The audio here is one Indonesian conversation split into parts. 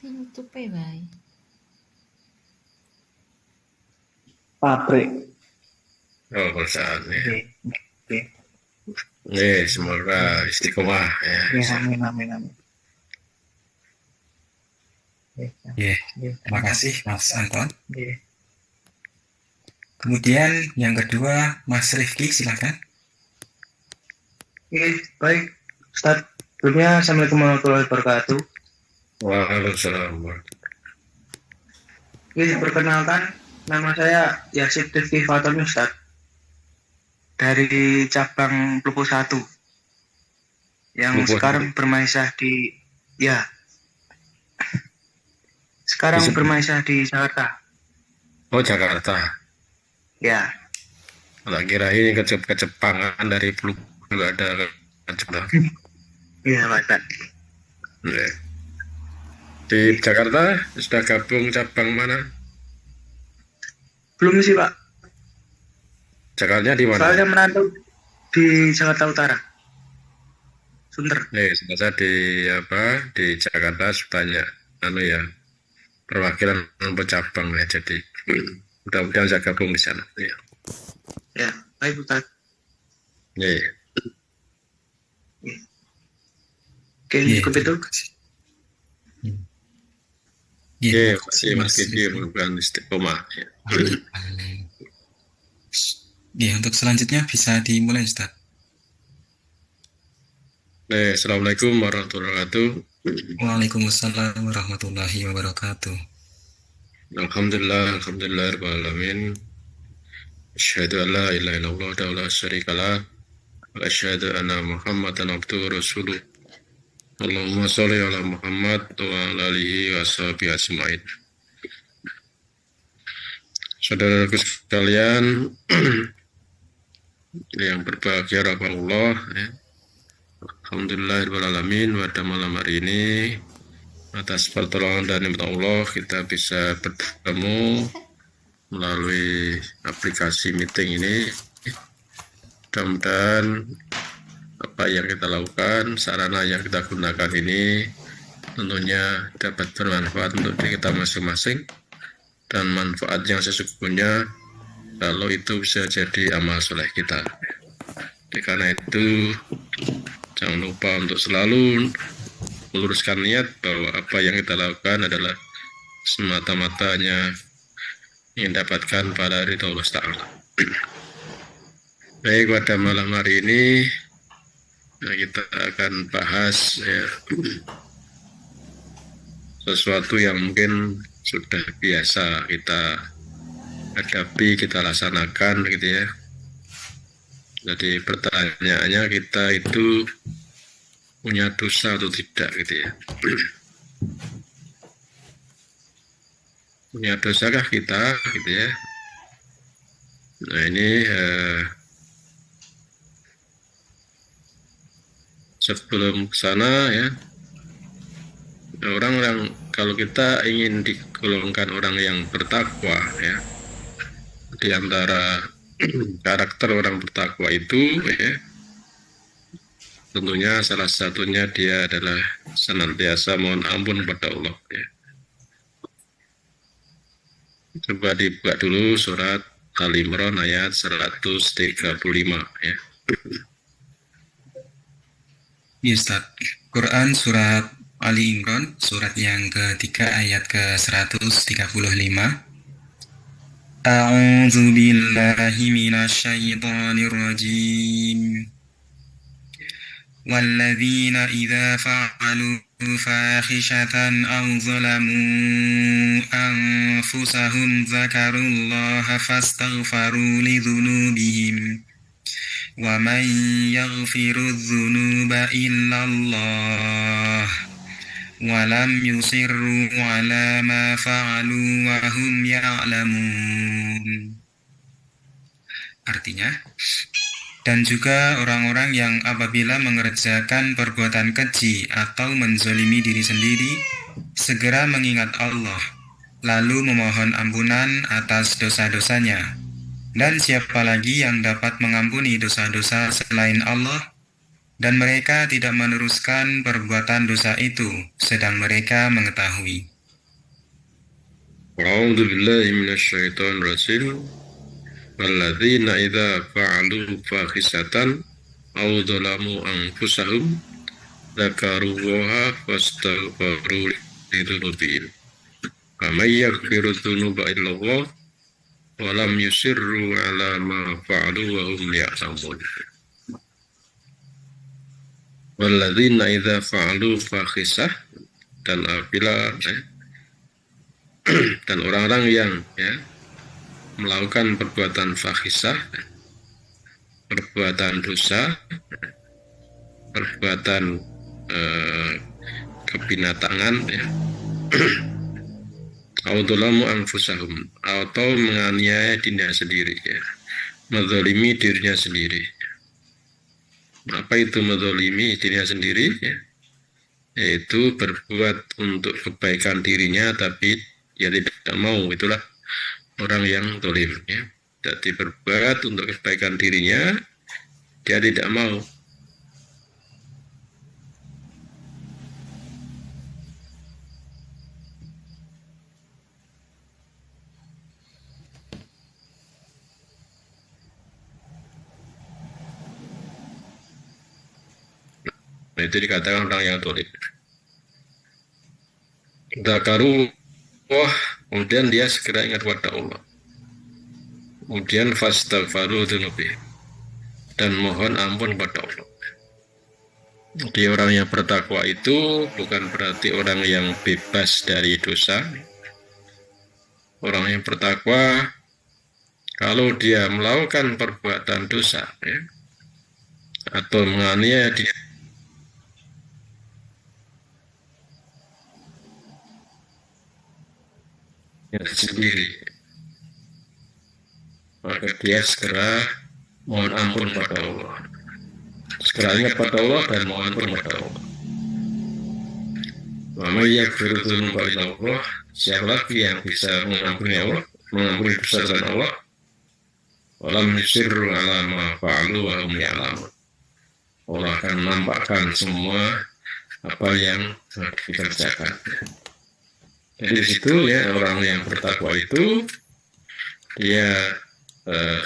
Sing tupe wae. Pabrik. Oh, perusahaan ya. Nggih, nggih. Semoga istiqomah ya. Nggih, amin, amin, amin. Nggih, nggih. Terima kasih Mas Anton. Nggih. Kemudian yang kedua Mas Rifki, silakan. Nggih, baik. Ustaz, sebelumnya Assalamualaikum warahmatullahi wabarakatuh. Waalaikumsalam. Nggih, perkenalkan, nama saya Yasid Rifki Fatoni, Ustaz. Dari cabang Plupo 1. Yang Plupo sekarang bermaisah di sekarang bermaisah di Jakarta. Oh, Jakarta. Ya. Tak kira ini ke Jepangan dari Pluto juga ada ke Jepang. Iya, Pak Ustaz. Ya. Di Jakarta sudah gabung cabang mana? Belum sih, Pak. Jakartanya di mana? Soalnya merantau di Jakarta Utara. Sunter. Saya di Jakarta banyak perwakilan cabang ya, jadi mudah-mudahan saya gabung di sana. Ya. Ya, baik Ustaz. Iya. Oke, cukup itu. Iya, kasih Mas Kiki, mudah-mudahan istiqomah. Ya. Untuk selanjutnya bisa dimulai Ustaz. Assalamualaikum warahmatullahi wabarakatuh. Waalaikumsalam warahmatullahi wabarakatuh. Alhamdulillah rabbil alamin. Asyhadu an la ilaha illallah wa la syarika lah. Wa asyhadu anna Muhammadan abduhu rasuluh. Allahumma sholli ala Muhammad wa ala alihi wa sahbihi ajmain. Saudaraku sekalian yang berbahagia Allah ya. Alhamdulillahirrahmanirrahim, pada malam hari ini atas pertolongan dan nikmat Allah kita bisa bertemu melalui aplikasi meeting ini. Mudah-mudahan apa yang kita lakukan, sarana yang kita gunakan ini tentunya dapat bermanfaat untuk diri kita masing-masing, dan manfaat yang sesungguhnya kalau itu bisa jadi amal soleh kita. Karena itu jangan lupa untuk selalu meluruskan niat bahwa apa yang kita lakukan adalah semata-matanya yang dapatkan pada ridha Allah Ta'ala. Baik, pada malam hari ini kita akan bahas sesuatu yang mungkin sudah biasa kita hadapi, kita laksanakan gitu ya. Jadi pertanyaannya, kita itu punya dosa atau tidak gitu ya. Punya dosakah kita gitu ya. Nah ini sebelum ke sana ya, orang-orang kalau kita ingin digolongkan orang yang bertakwa ya, di antara karakter orang bertakwa itu ya, tentunya salah satunya dia adalah senantiasa mohon ampun kepada Allah ya. Coba dibuka dulu surat Al-Imran ayat 135 ya. Ya Ustaz, Quran surat Ali Imran, surat yang ketiga ayat ke-135. A'udzu billahi minasyaitonir rajim. Walladzina idza fa'alu fahishatan aw zalamu anfusahum dzakarullaha fastaghfaru lidzunubihim wa man yaghfiru dzunuba illallah wa lam yusirru ala ma fa'alu wa hum ya'lamun. Artinya, dan juga orang-orang yang apabila mengerjakan perbuatan keji atau menzolimi diri sendiri, segera mengingat Allah, lalu memohon ampunan atas dosa-dosanya. Dan siapa lagi yang dapat mengampuni dosa-dosa selain Allah? Dan mereka tidak meneruskan perbuatan dosa itu, sedang mereka mengetahui. A'udzu billahi minasyaitonir rajim. Walladzina idza fa'alu fahisatan aw dzalamu anfusahum dzakarullaha fastaghfiru lidzunubihim. Faman yaghfiru dzunuba illallah wa lam yusirru ala ma fa'alu wa hum ya'lamun. Walladzina idza fa'alu fahisah, dan apabila dan orang-orang yang melakukan perbuatan fahisah, perbuatan dosa, perbuatan kebinatangan, audolamu anfusahum, atau menganiaya dirinya sendiri, menzalimi dirinya sendiri. Apa itu menzalimi dirinya sendiri? Yaitu berbuat untuk kebaikan dirinya tapi dia tidak mau. Itulah orang yang zalim, Jadi berbuat untuk kebaikan dirinya, dia tidak mau. Nah, itu dikatakan orang yang zalim. Dzakaru, kemudian dia segera ingat kepada Allah. Kemudian fastaghfaru dzunubihim, dan mohon ampun kepada Allah. Jadi orang yang bertakwa itu bukan berarti orang yang bebas dari dosa. Orang yang bertakwa, kalau dia melakukan perbuatan dosa, atau menganiaya diri sendiri, maka dia segera mohon ampun kepada Allah. Segera ingat kepada Allah dan mohon ampun kepada Allah. Wa may yaghfiru dzunuba illa Allah, siapa lagi yang bisa mengampuni Allah, mengampuni dosa selain Allah? Wa lam yusirru ala ma fa'alu wa hum ya'lamun. Allah akan menampakkan semua apa yang dikerjakan. Jadi di situ orang yang bertakwa itu dia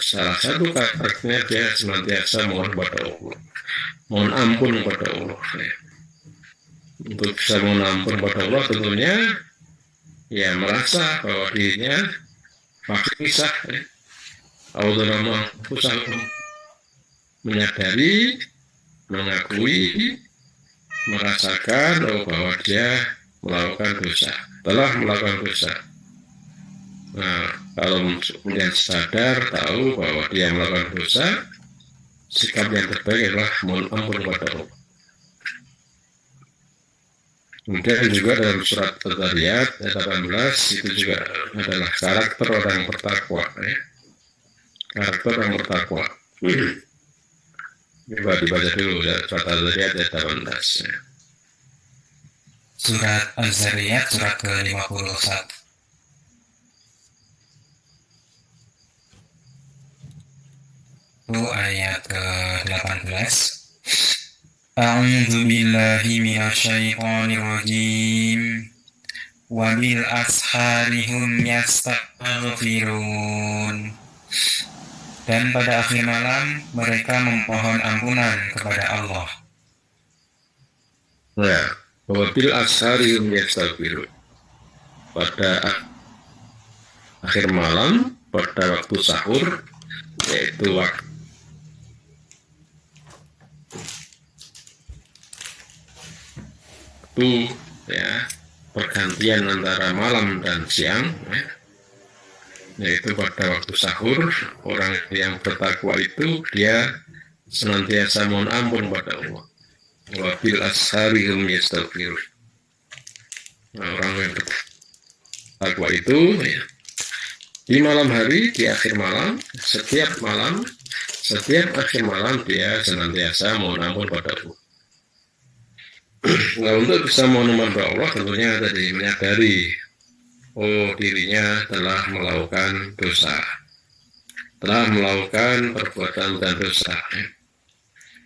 salah satu karakternya dia senantiasa mohon kepada Allah, mohon ampun kepada Allah. Untuk bisa mohon ampun kepada Allah tentunya merasa bahwa dirinya fakisah, Allah menyadari, mengakui, merasakan bahwa dia melakukan dosa, telah melakukan dosa. Nah, kalau kemudian sadar, tahu bahwa dia melakukan dosa, sikap yang terbaik adalah mohon ampun kepada Allah. Kemudian juga dalam surat Al-Zariyat ayat 18 itu juga adalah karakter orang yang bertakwa, karakter orang bertakwa. Coba dibaca dulu surat Al-Zariyat ayat 18. Surat Az-Zariyat surat ke-51. Ayat ke-18. A'udzu billahi minasyaitonir rajim. Wa bil asharihum yastaghfirun. Dan pada akhir malam mereka memohon ampunan kepada Allah. Nah, wabil asharihum yastaghfirun. Pada akhir malam, pada waktu sahur, yaitu waktu pergantian antara malam dan siang, yaitu pada waktu sahur, orang yang bertakwa itu dia senantiasa mohon ampun kepada Allah. Wabil asharihum yastaghfirun. Nah, orang yang bertakwa itu di malam hari, di akhir malam, setiap akhir malam dia senantiasa mohon ampun kepada Allah. Nah, untuk bisa mohon ampun kepada Allah tentunya tadi menyadari dirinya telah melakukan dosa, telah melakukan perbuatan dan dosa.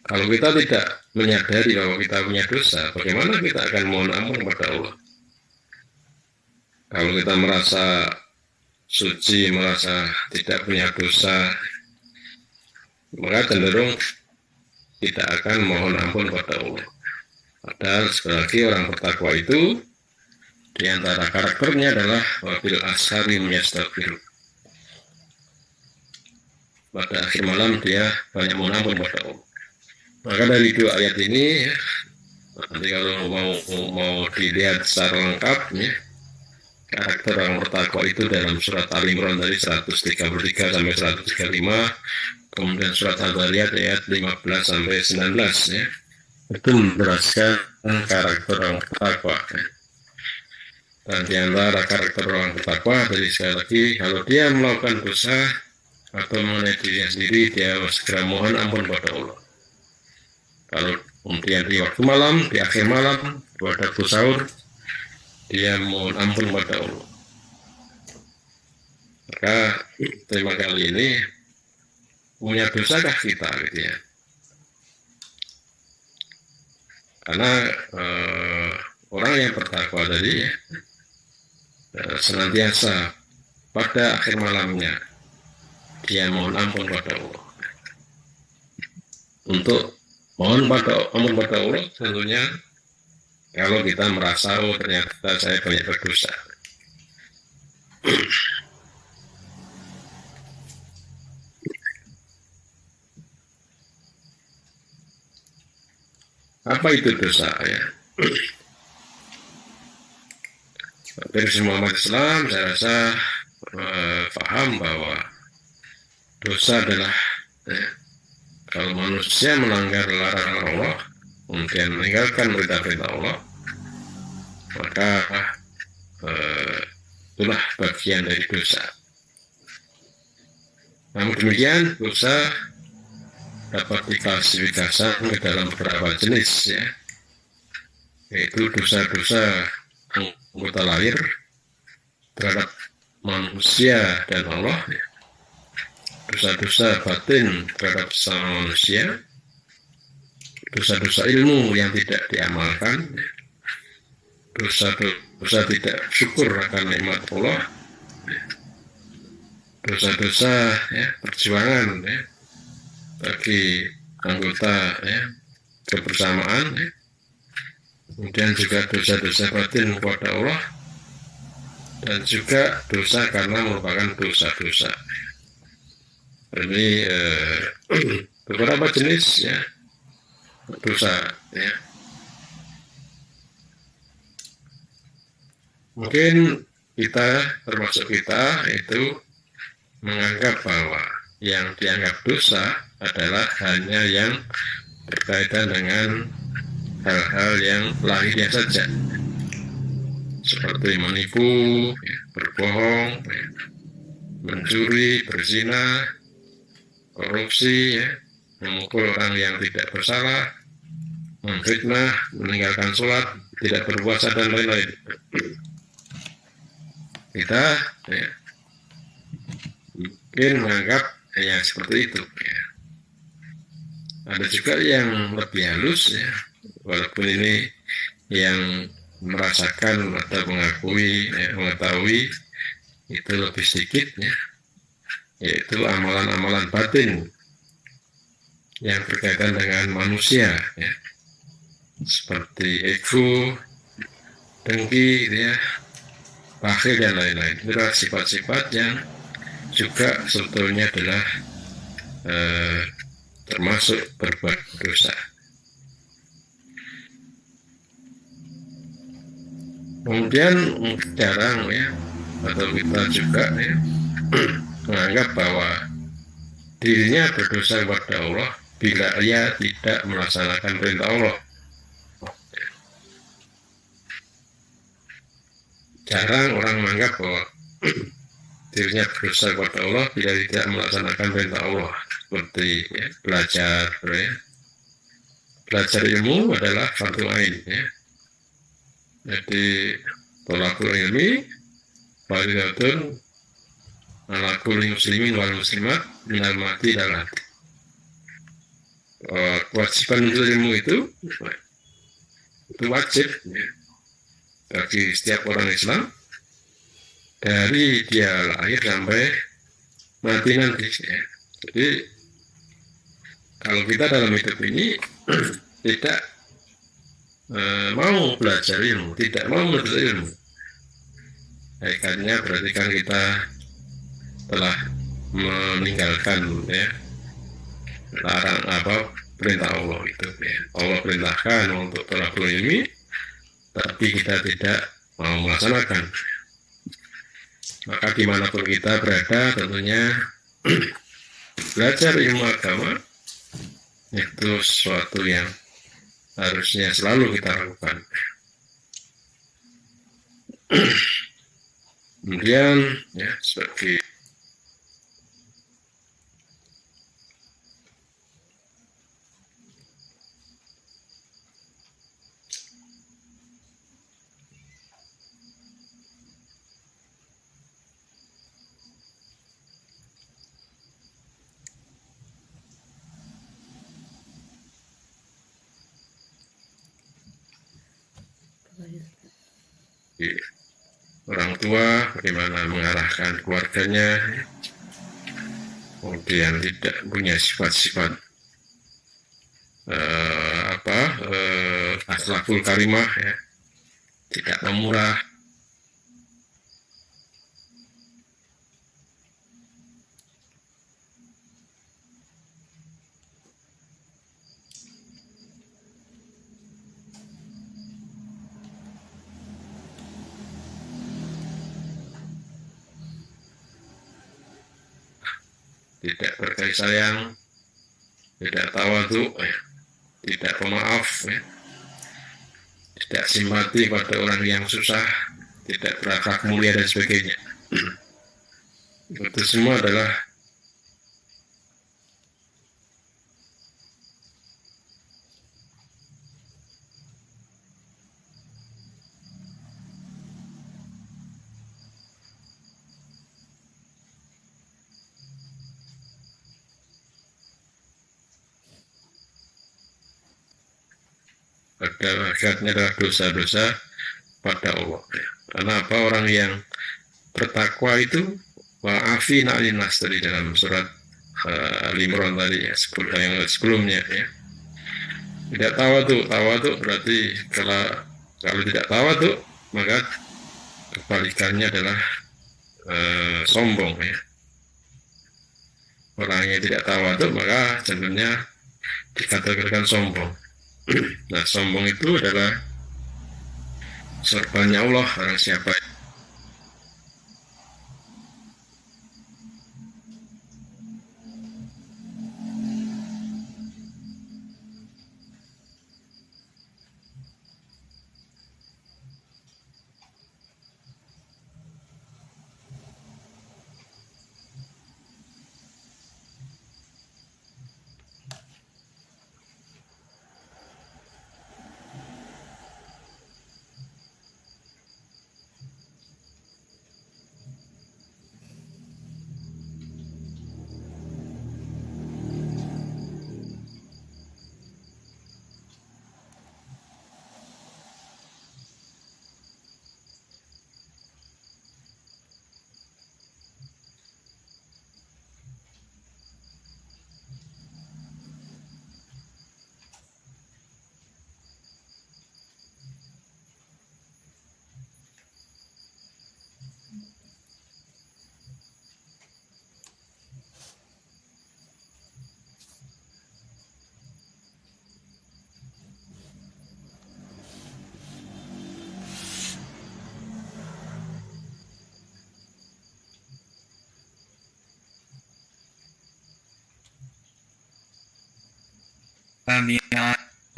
Kalau kita tidak menyadari bahwa kita punya dosa, bagaimana kita akan mohon ampun kepada Allah? Kalau kita merasa suci, merasa tidak punya dosa, maka cenderung tidak akan mohon ampun kepada Allah. Padahal sekali lagi orang bertakwa itu di antara karakternya adalah wabil ashari yastaghfir. Pada akhir malam dia banyak mohon ampun kepada Allah. Maka dari dua ayat ini, ya, nanti kalau mau dilihat secara lengkap, ya, karakter orang bertakwa itu dalam surat Al-Imran dari 133 sampai 135, kemudian surat Al-Zariyat ayat 15 sampai 19, ya, itu menjelaskan karakter orang bertakwa. Ya. Dan di antara karakter orang bertakwa, dari sekali lagi, kalau dia melakukan dosa atau mengenai dirinya sendiri, dia segera mohon ampun kepada Allah. Kalau kemudian di waktu malam, di akhir malam, pada waktu sahur, dia mohon ampun kepada Allah. Maka tema kali ini, punya dosakah kita, gitu ya? Karena orang yang bertakwa tadi, ya, senantiasa pada akhir malamnya dia mohon ampun kepada Allah. Untuk mohon ampun kepada Allah tentunya kalau kita merasa ternyata saya banyak berdosa. Apa itu dosa, ya? Hampir semua umat Islam saya rasa paham bahwa dosa adalah, ya, kalau manusia melanggar larangan Allah, kemudian meninggalkan perintah-perintah Allah, maka itulah bagian dari dosa. Namun demikian, dosa dapat diklasifikasikan ke dalam beberapa jenis, ya, yaitu dosa-dosa anggota lahir terhadap manusia dan Allah, ya. Dosa-dosa batin terhadap sesama manusia, dosa-dosa ilmu yang tidak diamalkan, dosa-dosa tidak syukur akan nikmat Allah, dosa-dosa, ya, perjuangan, ya, bagi anggota, ya, kebersamaan, ya. Kemudian juga dosa-dosa batin kepada Allah, dan juga dosa karena merupakan dosa-dosa. Ini beberapa jenis, ya, dosa, ya. Mungkin kita, termasuk kita, itu menganggap bahwa yang dianggap dosa adalah hanya yang berkaitan dengan hal-hal yang lahirnya saja, seperti menipu, ya, berbohong, ya, mencuri, berzina, korupsi, ya, memukul orang yang tidak bersalah, memfitnah, meninggalkan sholat, tidak berpuasa, dan lain-lain. Kita, ya, mungkin menganggap yang seperti itu, ya. Ada juga yang lebih halus, ya, walaupun ini yang merasakan atau mengakui, ya, mengetahui itu lebih sedikit, ya, yaitu amalan-amalan batin yang berkaitan dengan manusia, ya, seperti ego, dengki, ya, bakhil, dan lain-lain. Itu adalah sifat-sifat yang juga sebetulnya adalah termasuk berbuat dosa. Kemudian jarang, ya, atau kita juga, ya, menganggap bahwa dirinya berdosa kepada Allah bila ia tidak melaksanakan perintah Allah. Jarang orang menganggap bahwa dirinya berdosa kepada Allah bila tidak melaksanakan perintah Allah, seperti, ya, belajar, ya. Belajar ilmu adalah fardu ain, ya. Jadi tolakul ilmi fardhatun ala kulli muslimin wal muslimat minal mati dan hati. Kewajiban untuk ilmu itu wajib, ya, bagi setiap orang Islam dari dia lahir sampai mati nanti ya. Jadi kalau kita dalam hidup ini tidak mau belajar ilmu, tidak mau menuntut ilmu, hakikatnya berarti kan kita telah meninggalkan ya larang perintah Allah itu ya. Allah perintahkan untuk tolabul ilmi, tapi kita tidak mau melaksanakan. Maka dimanapun kita berada, tentunya belajar ilmu agama itu sesuatu yang harusnya selalu kita lakukan. Kemudian ya sebagai orang tua bagaimana mengarahkan keluarganya, kemudian tidak punya sifat-sifat akhlakul karimah ya, tidak pemurah, tidak berkasih sayang, tidak tawadhu ya, tidak pemaaf ya, tidak simpati pada orang yang susah, tidak berakhlak mulia dan sebagainya. Itu semua adalah hakikatnya adalah dosa-dosa pada Allah. Karena apa, orang yang bertakwa itu wa'afina alinas tadi dalam surat Al-Imran tadi ya, yang sebelumnya ya. Tidak tawadhu berarti kalau tidak tawadhu maka kebalikannya adalah sombong ya. Orang yang tidak tawadhu maka cenderungnya dikategorikan sombong. Nah, sombong itu adalah sorbannya Allah, orang siapa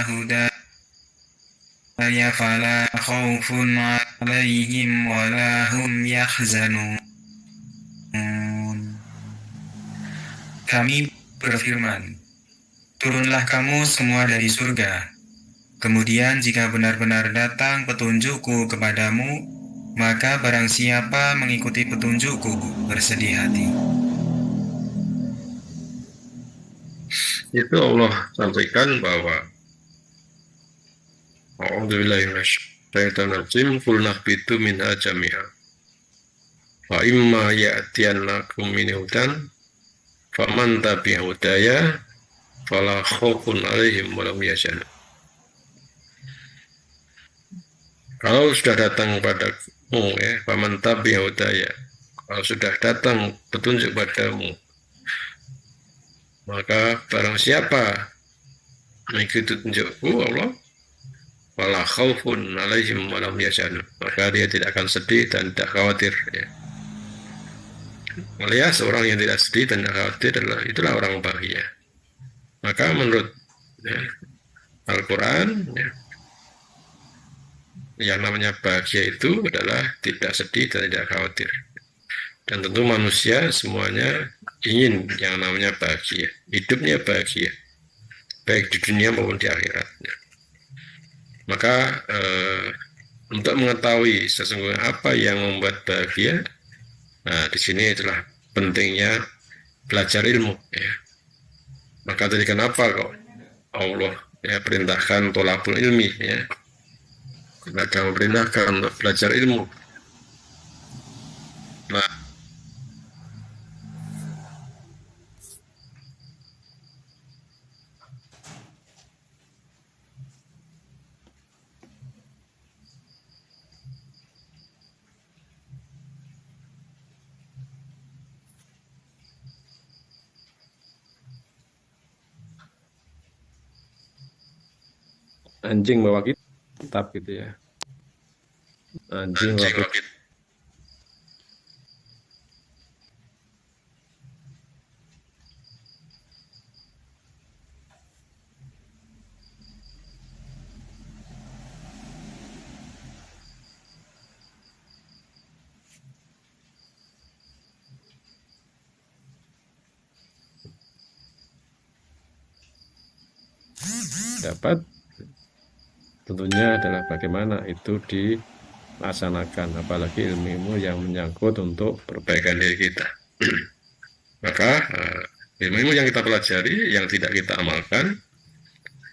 hudaya fala khaufun 'alaihim wala hum yahzanun. Kami berfirman, turunlah kamu semua dari surga. Kemudian jika benar-benar datang petunjukku kepadamu, maka barang siapa mengikuti petunjukku bersedih hati. itu Allah sampaikan bahwa a'udzubillahi minasyaitonir rajim qul nahbitu minha jami'a. Wa imma ya'tiyannakum min hudan faman tabi'a hudaya fala khaufun 'alaihim wa lahum yahzanun. Kalau sudah datang padamu ya, faman tabi'a hudaya, kalau sudah datang petunjuk padamu, maka barang siapa mengikuti petunjukku Allah, wala khaufun 'alaihim wa lahum yahzanun, maka dia tidak akan sedih dan tidak khawatir ya. Alias orang yang tidak sedih dan tidak khawatir itulah orang bahagia. Maka menurut ya, Al-Quran ya, yang namanya bahagia itu adalah tidak sedih dan tidak khawatir. Dan tentu manusia semuanya ingin yang namanya bahagia, hidupnya bahagia, baik di dunia maupun di akhirat. Maka untuk mengetahui sesungguhnya apa yang membuat bahagia, nah di sini itulah pentingnya belajar ilmu. Ya. Maka tadi kenapa kok Allah ya perintahkan tolabul ilmi ya, maka memerintahkan untuk belajar ilmu. Nah, anjing bawa kitab gitu ya. Anjing bawa kitab. Dapat tentunya adalah bagaimana itu dilaksanakan, apalagi ilmu yang menyangkut untuk perbaikan diri kita. Maka ilmu yang kita pelajari yang tidak kita amalkan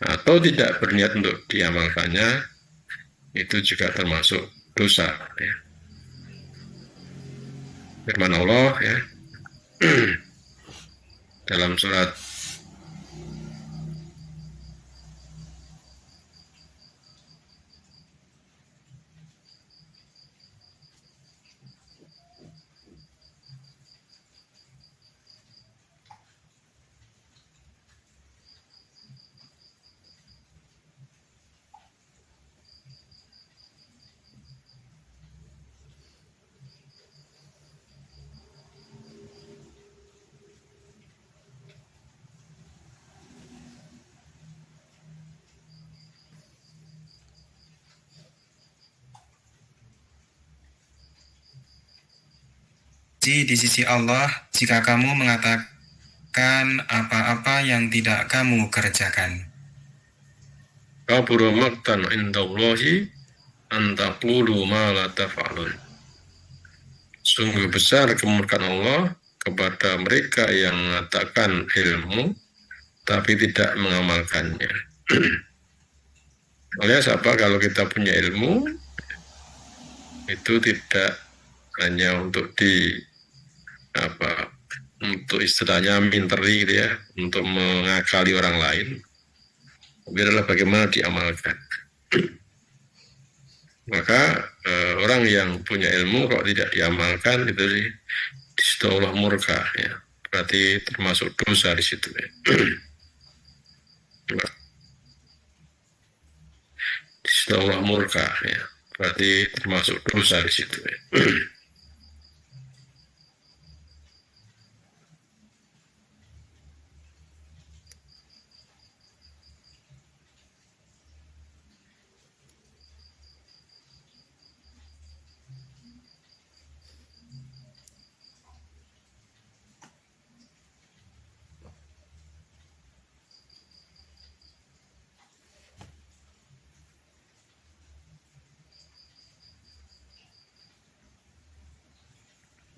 atau tidak berniat untuk diamalkannya itu juga termasuk dosa ya. Firman Allah ya dalam surat Di sisi Allah jika kamu mengatakan apa-apa yang tidak kamu kerjakan. kabura maqtan indallahi an taqulu ma la taf'alun. Sungguh besar kemurkaan Allah kepada mereka yang mengatakan ilmu tapi tidak mengamalkannya. Alias apa, kalau kita punya ilmu itu tidak hanya untuk untuk istilahnya minteri gitu ya, untuk mengakali orang lain, tapi adalah bagaimana diamalkan. Maka orang yang punya ilmu kok tidak diamalkan itu di situ Allah murka ya, berarti termasuk dosa di situ ya. Di situ Allah murka ya, berarti termasuk dosa di situ ya.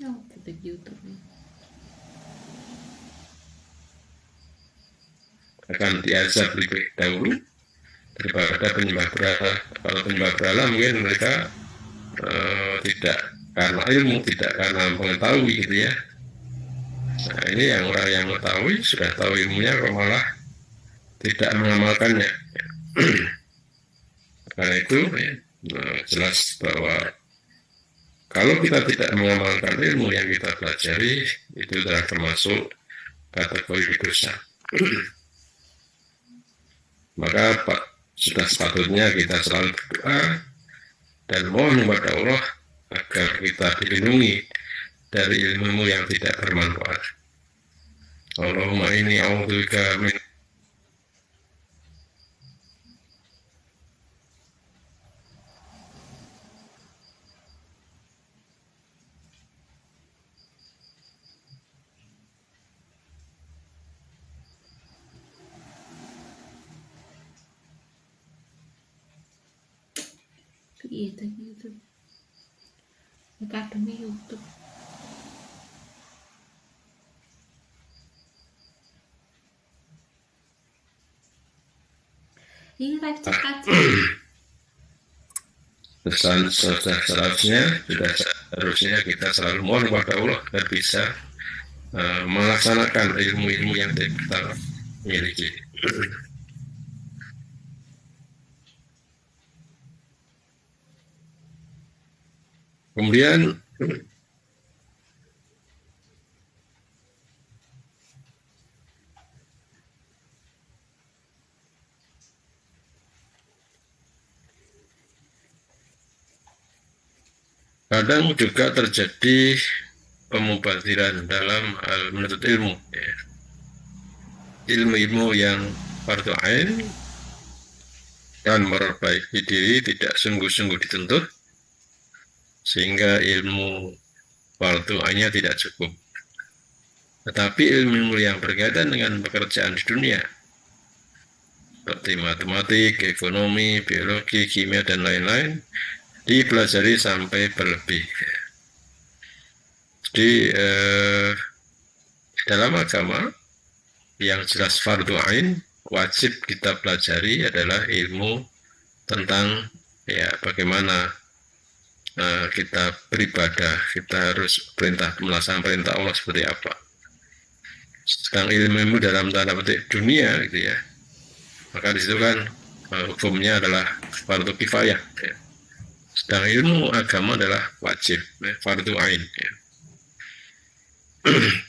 Oh, kita YouTube nih. Akan diazab lebih dahulu daripada penyembah berhala. Kalau penyembah berhala mungkin mereka tidak karena ilmu, tidak karena mengetahui gitu ya. Nah, ini yang orang yang mengetahui sudah tahu ilmunya kok malah tidak mengamalkannya. Karena itu ya, jelas bahwa kalau kita tidak mengamalkan ilmu yang kita pelajari, itu adalah termasuk kategori dosa. Maka sudah sepatutnya kita selalu berdoa dan mohon kepada Allah agar kita dilindungi dari ilmu yang tidak bermanfaat. Allahumma inni a'udzubika min Iya tadi YouTube. Akademi YouTube. Ini live chat aja. seharusnya kita selalu mohon kepada Allah agar bisa melaksanakan ilmu-ilmu yang kita miliki. Kemudian kadang juga terjadi pemubadiran dalam hal menuntut ilmu, ya. Ilmu-ilmu yang fardu ain dan memperbaiki diri tidak sungguh-sungguh dituntut, sehingga ilmu fardu ainnya tidak cukup. Tetapi ilmu yang berkaitan dengan pekerjaan di dunia, seperti matematik, ekonomi, biologi, kimia, dan lain-lain, dipelajari sampai berlebih. Jadi dalam agama yang jelas fardu ain wajib kita pelajari adalah ilmu tentang ya bagaimana kita beribadah, kita harus melaksanakan perintah Allah seperti apa. Sedang ilmu dalam tanda petik dunia gitu ya, maka disitu kan hukumnya adalah fardu kifayah. Ya. Sedang ilmu agama adalah wajib, ya, fardu ain. Ya.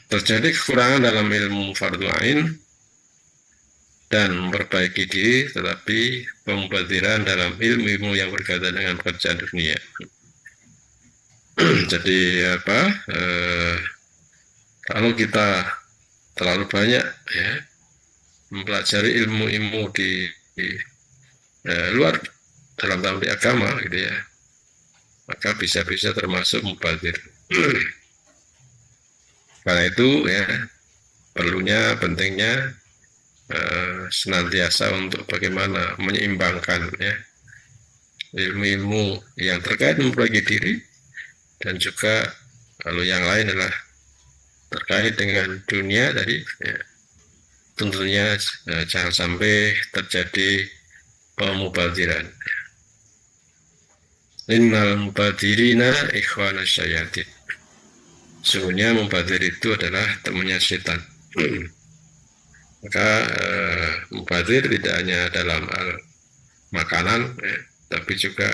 Terjadi kekurangan dalam ilmu fardu ain dan memperbaiki diri, tetapi pemubadiran dalam ilmu-ilmu yang berkaitan dengan pekerjaan dunia. Jadi kalau kita terlalu banyak ya mempelajari ilmu-ilmu di luar dalam tanda agama gitu ya, maka bisa-bisa termasuk mubadir. Karena itu ya pentingnya senantiasa untuk bagaimana menyeimbangkan ya ilmu-ilmu yang terkait memperbaiki diri, dan juga kalau yang lain adalah terkait dengan dunia tadi ya, tentunya jangan sampai terjadi pemubadiran. Innal mubadirina ikhwana syayatin. Sungguhnya mubadir itu adalah temannya setan. Maka mubadir tidak hanya dalam hal makanan ya, tapi juga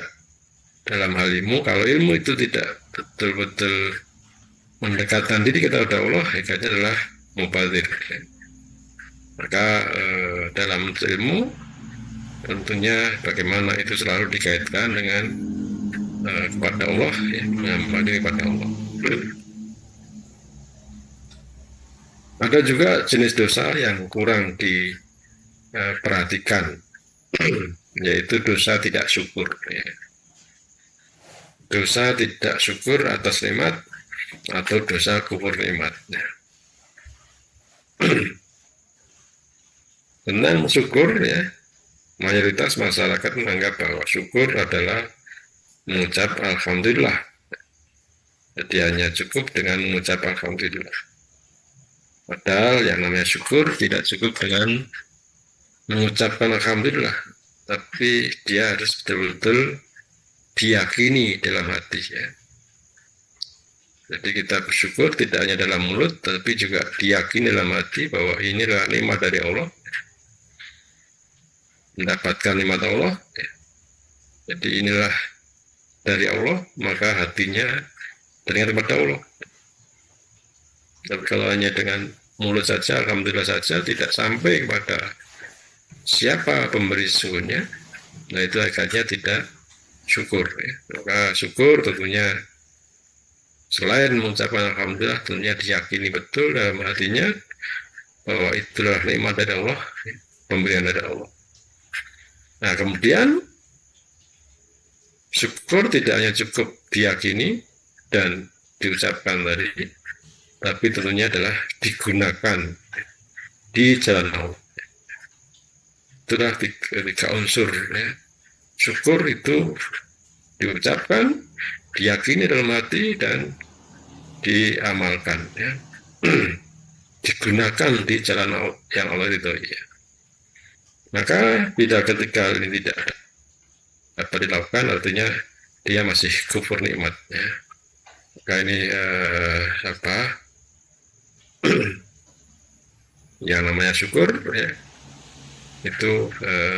dalam hal ilmu. Kalau ilmu itu tidak betul-betul mendekatkan diri kepada Allah, hakikatnya adalah mubadir. Maka dalam ilmu tentunya bagaimana itu selalu dikaitkan dengan kepada Allah, ya, menghamba diri kepada Allah. Ada juga jenis dosa yang kurang diperhatikan, yaitu dosa tidak syukur. Ya. Dosa tidak syukur atas nikmat atau dosa kufur nikmat. Ya. Tentang syukur ya, mayoritas masyarakat menganggap bahwa syukur adalah mengucap alhamdulillah. Jadi hanya cukup dengan mengucap alhamdulillah. Padahal yang namanya syukur tidak cukup dengan mengucapkan alhamdulillah, tapi dia harus betul-betul diyakini dalam hati ya, Jadi kita bersyukur tidak hanya dalam mulut, tapi juga diyakini dalam hati bahwa inilah nikmat dari Allah, mendapatkan nikmat Allah. Jadi inilah dari Allah, maka hatinya teringat kepada Allah. Tapi kalau hanya dengan mulut saja, alhamdulillah saja, tidak sampai kepada siapa pemberi sesungguhnya, nah itu akhirnya tidak syukur. Maka syukur tentunya selain mengucapkan alhamdulillah, tentunya diyakini betul dalam hatinya bahwa itulah nikmat dari Allah, pemberian dari Allah. Nah kemudian syukur tidak hanya cukup diyakini dan diucapkan tadi, tapi tentunya adalah digunakan di jalan Allah. Itulah tiga unsur. Ya. Syukur itu diucapkan, diyakini dalam hati, dan diamalkan. Ya. Digunakan di jalan yang Allah ridhoi. Ya. Maka bila ketika ini tidak dapat dilakukan, artinya dia masih kufur nikmat. Ya. Maka ini yang namanya syukur, ya, itu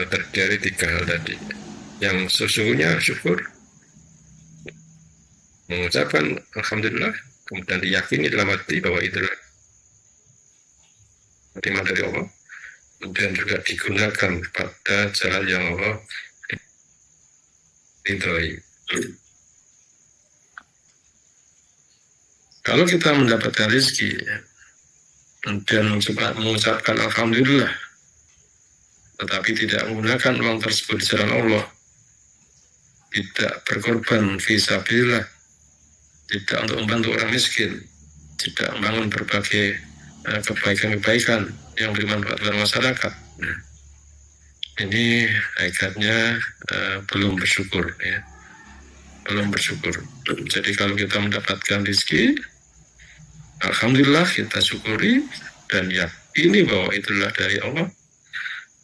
terdiri tiga hal tadi. Yang sesungguhnya syukur, mengucapkan alhamdulillah, kemudian diyakini dalam hati bahwa itulah nikmat dari Allah, kemudian juga digunakan pada jalan yang Allah ridhoi. Kalau kita mendapatkan rezeki dan mengucapkan alhamdulillah, tetapi tidak menggunakan uang tersebut di jalan Allah, tidak berkorban fisabilillah, tidak untuk membantu orang miskin, tidak membangun berbagai kebaikan-kebaikan yang bermanfaat bagi masyarakat, ini akhirnya belum bersyukur, ya. Belum bersyukur. Jadi kalau kita mendapatkan rezeki, alhamdulillah kita syukuri dan yakini bahwa itulah dari Allah.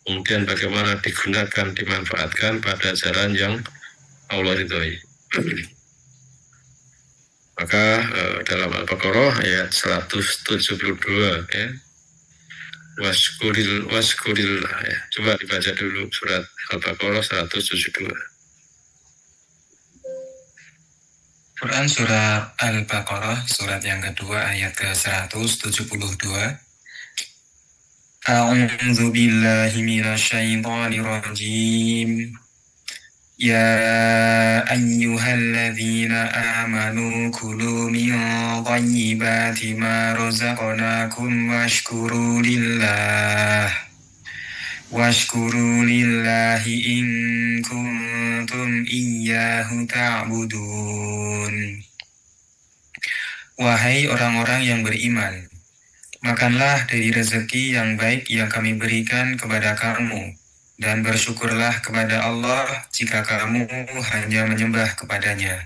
Kemudian bagaimana digunakan, dimanfaatkan pada jalan yang Allah ridhoi. Maka dalam Al-Baqarah ayat 172, ya. Waskuril, ya. Coba dibaca dulu surat Al-Baqarah 172. Quran surat Al-Baqarah, surat yang kedua ayat ke-172. A'udzu billahi minasyaitonir rajim. Ya ayyuhalladzina amanu kulu min thayyibati ma razaqnakum washkuru lillahi in kuntum iyyahu ta'budun. Wahai orang-orang yang beriman, makanlah dari rezeki yang baik yang kami berikan kepada kamu, dan bersyukurlah kepada Allah jika kamu hanya menyembah kepadanya.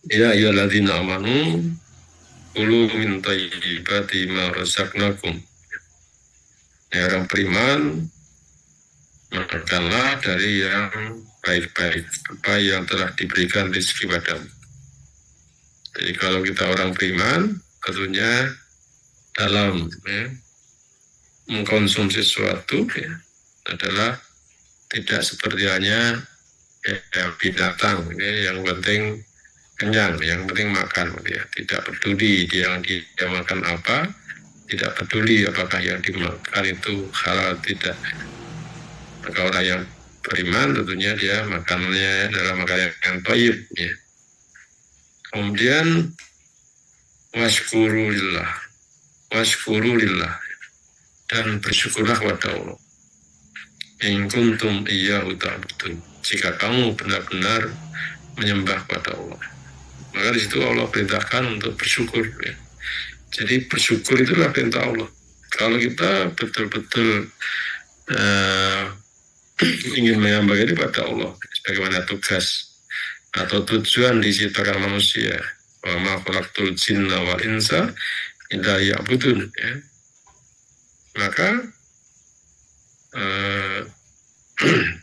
Ya ayyuhalladzina amanu kulu min thayyibati ma razaqnakum. Ya orang beriman, makanlah dari yang baik-baik, apa yang telah diberikan rezeki padamu. Jadi kalau kita orang beriman, tentunya dalam mengkonsumsi sesuatu, ya, adalah tidak seperti hanya binatang, ya, yang penting kenyang, yang penting makan, ya. Tidak peduli dia makan apa, tidak peduli apakah yang dimakan itu halal tidak. Maka orang yang beriman tentunya dia makannya adalah makanan yang thayyib, ya. Kemudian washkuru lillah, dan bersyukurlah kepada Allah. In kuntum iyyahu ta'budun, jika kamu benar-benar menyembah kepada Allah. Maka di situ Allah perintahkan untuk bersyukur, ya. Jadi bersyukur itulah perintah Allah. Kalau kita betul-betul ingin menyembah diri pada Allah sebagaimana tugas atau tujuan diciptakan manusia, wa ma khalaqtul jinna wal insa illa liya'budun, ya. Maka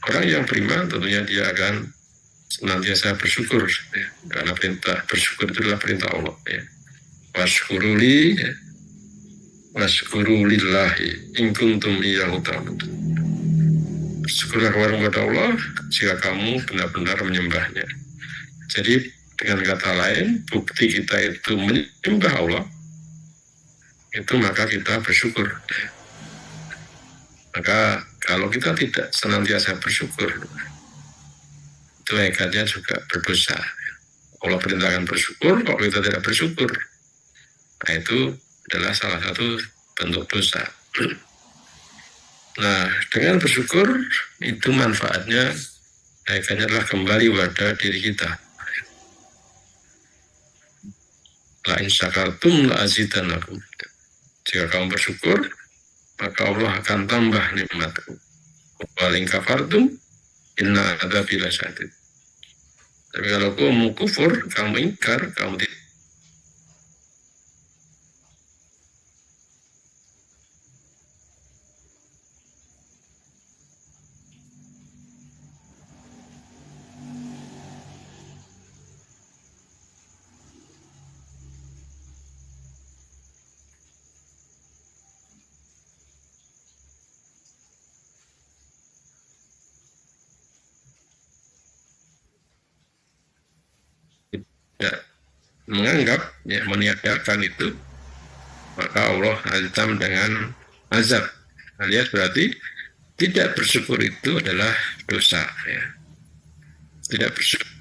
Orang yang beriman tentunya dia akan senantiasa bersyukur, ya. Karena perintah bersyukur itu adalah perintah Allah, ya. Washkuruli, ya. Washkurulillahi in kuntum iyyahu ta'budun. Bersyukurlah kepada Allah jika kamu benar-benar menyembahnya. Jadi dengan kata lain, bukti kita itu menyembah Allah, itu maka kita bersyukur. Maka kalau kita tidak senantiasa bersyukur, itu hakikatnya juga berdosa. Allah perintahkan bersyukur, kalau kita tidak bersyukur, nah itu adalah salah satu bentuk dosa. Nah, dengan bersyukur itu manfaatnya hakikatnya adalah kembali pada diri kita. La in syakartum la azidannakum. Jika kamu bersyukur, maka Allah akan tambah nikmatku. Wa in kafartum inna adzabi lasyadid. Tapi kalau kamu kufur, kamu ingkar, kamu tidak. Tidak menganggap, ya, meniadakan itu, maka Allah azam dengan azab, alias berarti tidak bersyukur itu adalah dosa, ya. Tidak bersyukur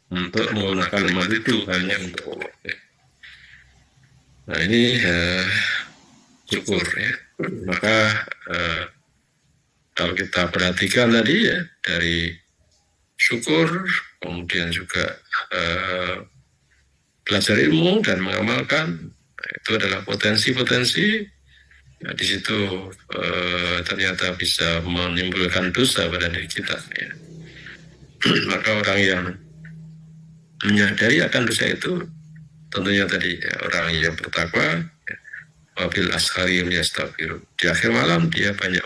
untuk menggunakan nikmat itu hanya untuk Allah, ya. Nah ini syukur, ya. Maka kalau kita perhatikan tadi, ya, dari syukur, kemudian juga belajar ilmu dan mengamalkan, itu adalah potensi-potensi. Nah, di situ ternyata bisa menimbulkan dosa pada diri kita, ya. Maka orang yang menyadari akan dosa itu tentunya tadi, ya, orang yang bertakwa, ya, wabil ashari yastaghfir. Di akhir malam dia banyak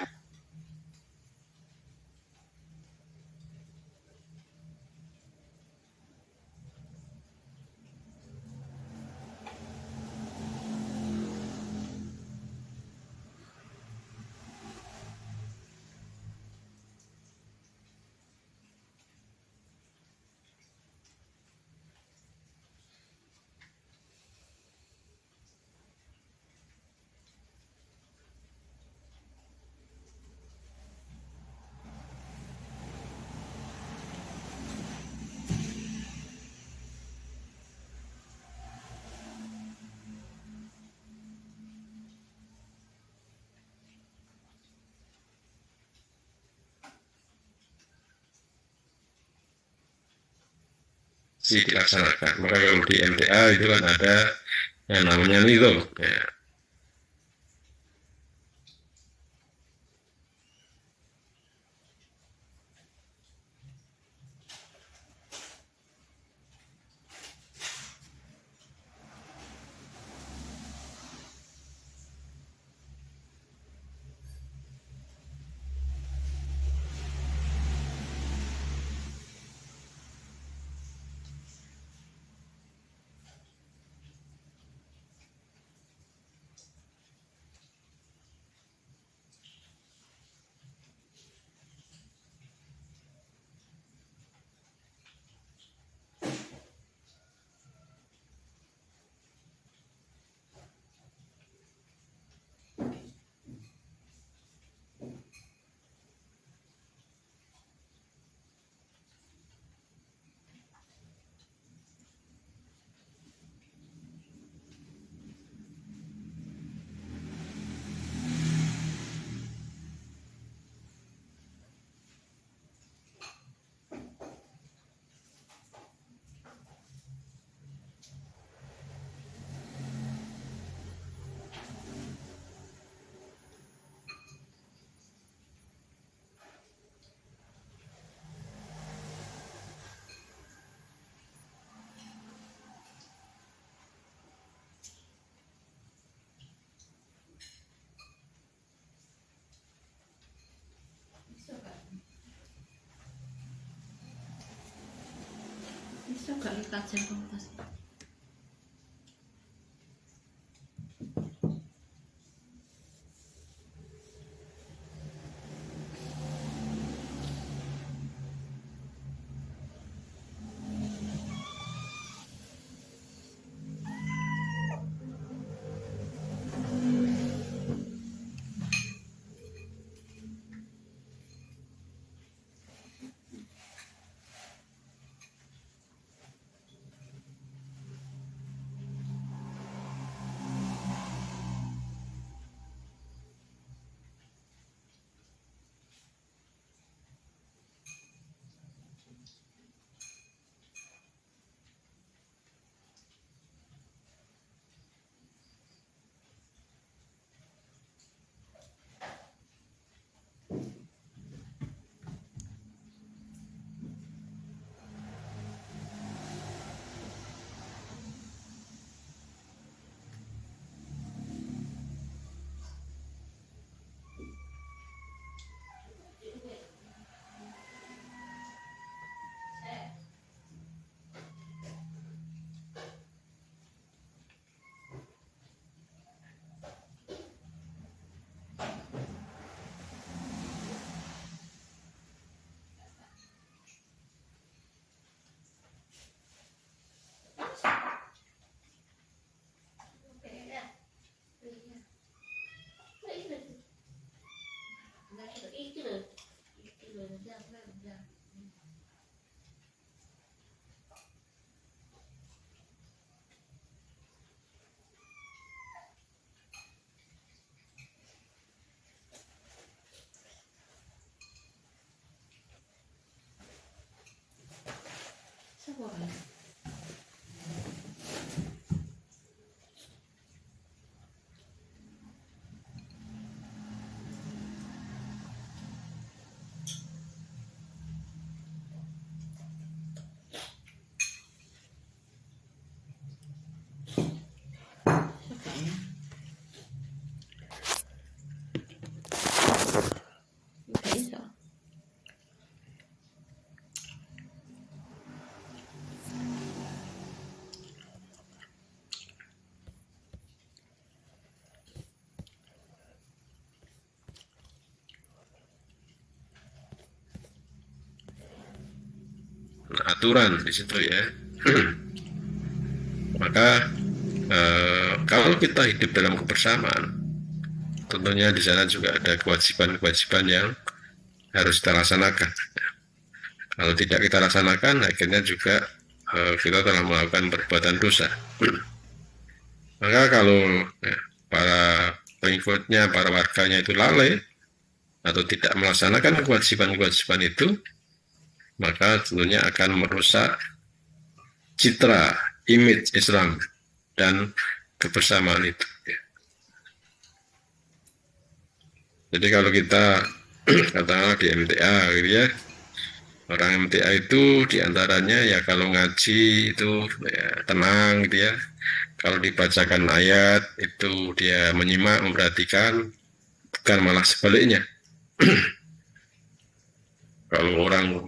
dilaksanakan. Maka kalau di MTA itu kan ada yang namanya nidho, ya. Coba kita kajian kompas. aturan di situ ya. Maka kalau kita hidup dalam kebersamaan, tentunya di sana juga ada kewajiban-kewajiban yang harus kita laksanakan. Kalau tidak kita laksanakan, akhirnya juga kita telah melakukan perbuatan dosa. Maka kalau para pengikutnya, para warganya itu lalai atau tidak melaksanakan kewajiban-kewajiban itu, maka tentunya akan merusak citra, image Islam dan kebersamaan itu. Jadi kalau kita katakanlah di MTA gitu ya, orang MTA itu diantaranya ya kalau ngaji itu ya, tenang gitu ya. Kalau dibacakan ayat itu dia menyimak, memperhatikan, bukan malah sebaliknya. Kalau orang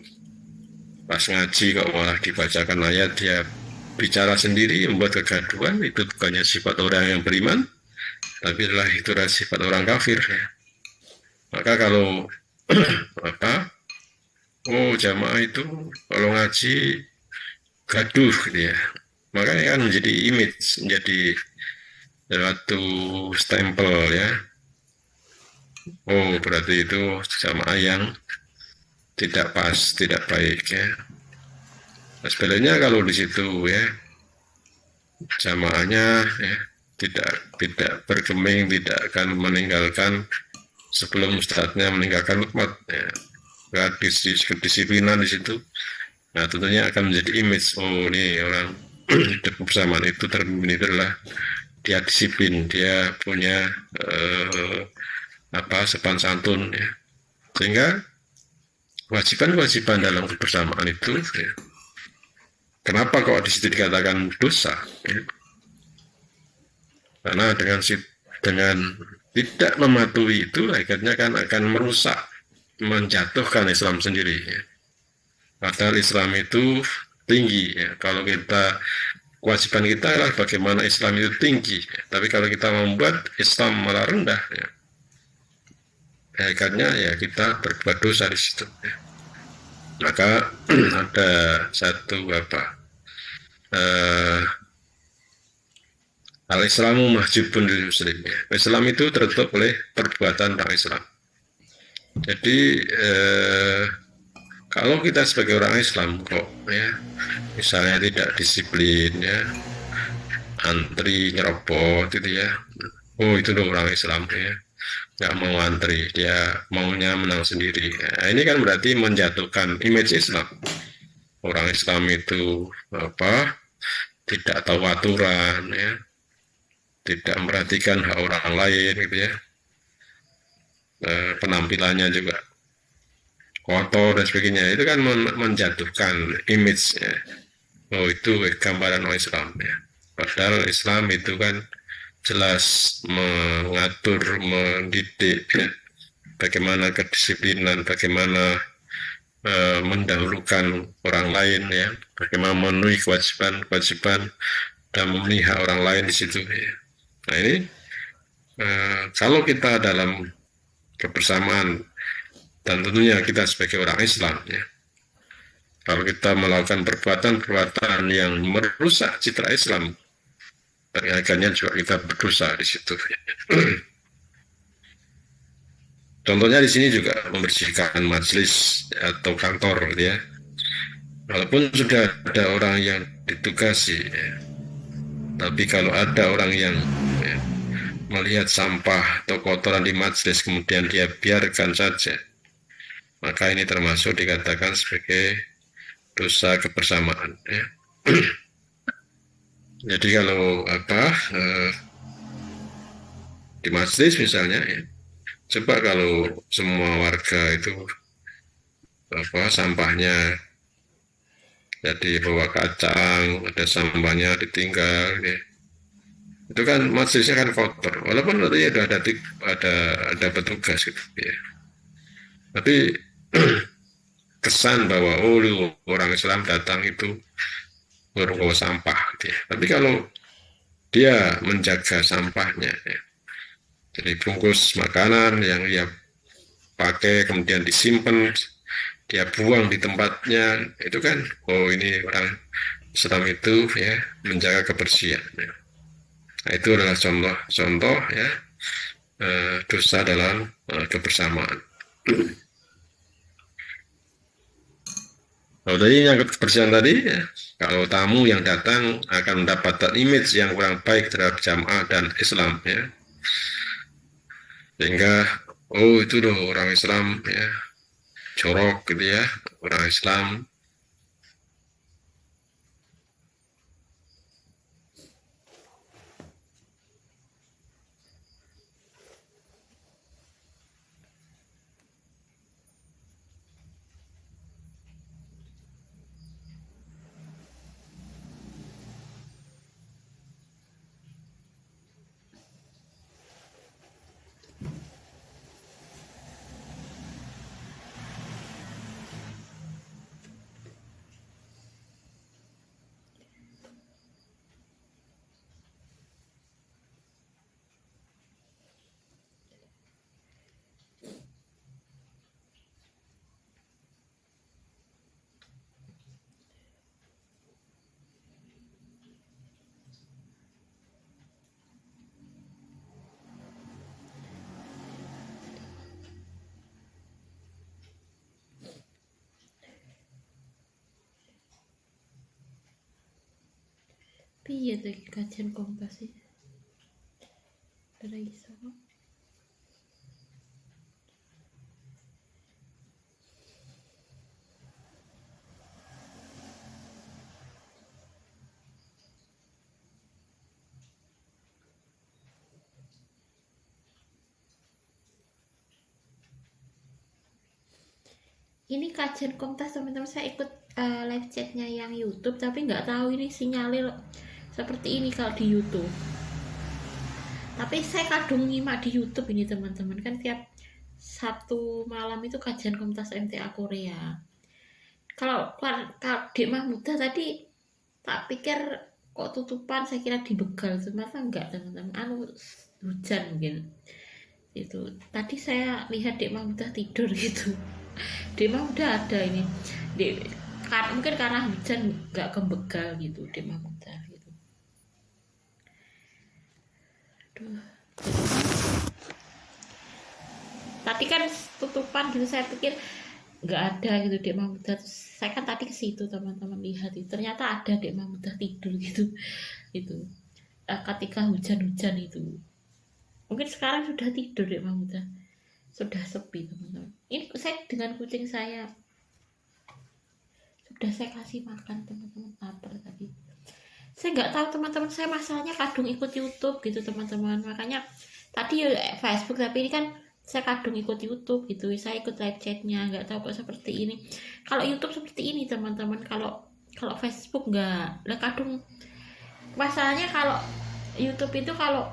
pas ngaji kok malah dibacakan ayat dia bicara sendiri, membuat kegaduhan, itu bukannya sifat orang yang beriman, tapi adalah itu sifat orang kafir ya. Maka kalau jamaah itu kalau ngaji gaduh gitu ya, makanya kan menjadi image, menjadi suatu stempel ya. Berarti itu jamaah yang tidak pas, tidak baik ya. Nah, sebenarnya kalau di situ ya jamaahnya ya tidak bergeming, tidak akan meninggalkan sebelum ustadznya meninggalkan khutbah ya. Kedisiplinan di situ. Nah, tentunya akan menjadi image, ini orang hidup bersamaan itu terpimpin itulah dia disiplin, dia punya sopan santun ya. Sehingga kewajiban-kewajiban dalam kebersamaan itu ya, kenapa kok di situ dikatakan dosa ya? Karena dengan tidak mematuhi itu akhirnya kan akan merusak, menjatuhkan Islam sendiri ya. Padahal Islam itu tinggi ya. Kalau kita kewajiban kita adalah bagaimana Islam itu tinggi ya. Tapi kalau kita membuat Islam malah rendah ya, hakikatnya ya kita berbuat dosa di situ ya. Maka ada satu al-Islamu mahjubun lil muslim ya. Islam itu tertutup oleh perbuatan orang Islam. Jadi kalau kita sebagai orang Islam kok ya misalnya tidak disiplin ya, antri nyerobot itu ya, oh itu dong orang Islam ya, nggak mau antri, dia maunya menang sendiri. Nah, ini kan berarti menjatuhkan image Islam. Orang Islam itu tidak tahu aturan ya, tidak memperhatikan hak orang lain gitu ya, penampilannya juga kotor dan sebagainya. Itu kan menjatuhkan image ya. Oh itu gambaran orang Islam ya. Padahal Islam itu kan jelas mengatur, mendidik ya, bagaimana kedisiplinan, bagaimana mendahulukan orang lain ya, bagaimana memenuhi kewajiban dan memenuhi hak orang lain di situ ya. Nah ini kalau kita dalam kebersamaan dan tentunya kita sebagai orang Islam ya, kalau kita melakukan perbuatan yang merusak citra Islam, akhirnya juga kita berdosa di situ. Contohnya di sini juga membersihkan majelis atau kantor, ya. Walaupun sudah ada orang yang ditugasi, ya. Tapi kalau ada orang yang ya, melihat sampah atau kotoran di majelis kemudian dia biarkan saja, maka ini termasuk dikatakan sebagai dosa kebersamaan. Ya. Jadi kalau di majelis misalnya, ya, coba kalau semua warga itu sampahnya jadi bawa kacang, ada sampahnya ditinggal, ya. Itu kan majelisnya kan kotor, walaupun ya udah ada petugas gitu ya. Tapi kesan bahwa orang Islam datang itu bawa sampah gitu ya. Tapi kalau dia menjaga sampahnya ya, jadi bungkus makanan yang dia pakai kemudian disimpan, dia buang di tempatnya, itu kan ini orang Islam itu ya menjaga kebersihan ya. Nah, itu adalah contoh ya dosa dalam kebersamaan. Kalau tadi yang kebersihan tadi, ya, kalau tamu yang datang akan mendapatkan image yang kurang baik terhadap jamaah dan Islam, ya, sehingga itu loh orang Islam, ya, jorok gitu ya, orang Islam. Piye tuh kajian Kompas sih? Ora iso. Ini kajian Kompas teman-teman, saya ikut live chatnya yang YouTube tapi nggak tahu ini sinyalnya seperti ini kalau di YouTube. Tapi saya kadung nyimak di YouTube ini teman-teman, kan tiap Sabtu malam itu kajian Kompas MTA Korea. kalau Dek Mahmudah tadi tak pikir kok tutupan, saya kira dibegal, ternyata enggak teman-teman, hujan mungkin itu. Tadi saya lihat Dek Mahmudah tidur gitu. Dek Mahmudah ada ini mungkin karena hujan nggak kebegal gitu Dek Mahmudah gitu. Aduh. Tadi kan tutupan gitu, saya pikir nggak ada gitu Dek Mahmudah. Saya kan tadi ke situ teman-teman lihat itu, ternyata ada Dek Mahmudah tidur gitu itu ketika hujan-hujan itu. Mungkin sekarang sudah tidur Dek Mahmudah, sudah sepi teman-teman. Ini saya dengan kucing saya sudah saya kasih makan teman-teman, lapar tadi. Saya nggak tahu teman-teman, saya masalahnya kadung ikut YouTube gitu teman-teman, makanya tadi Facebook, tapi ini kan saya kadung ikut YouTube gitu, saya ikut live chatnya, nggak tahu kok seperti ini. Kalau YouTube seperti ini teman-teman, kalau Facebook nggak. Lah kadung masalahnya kalau YouTube itu kalau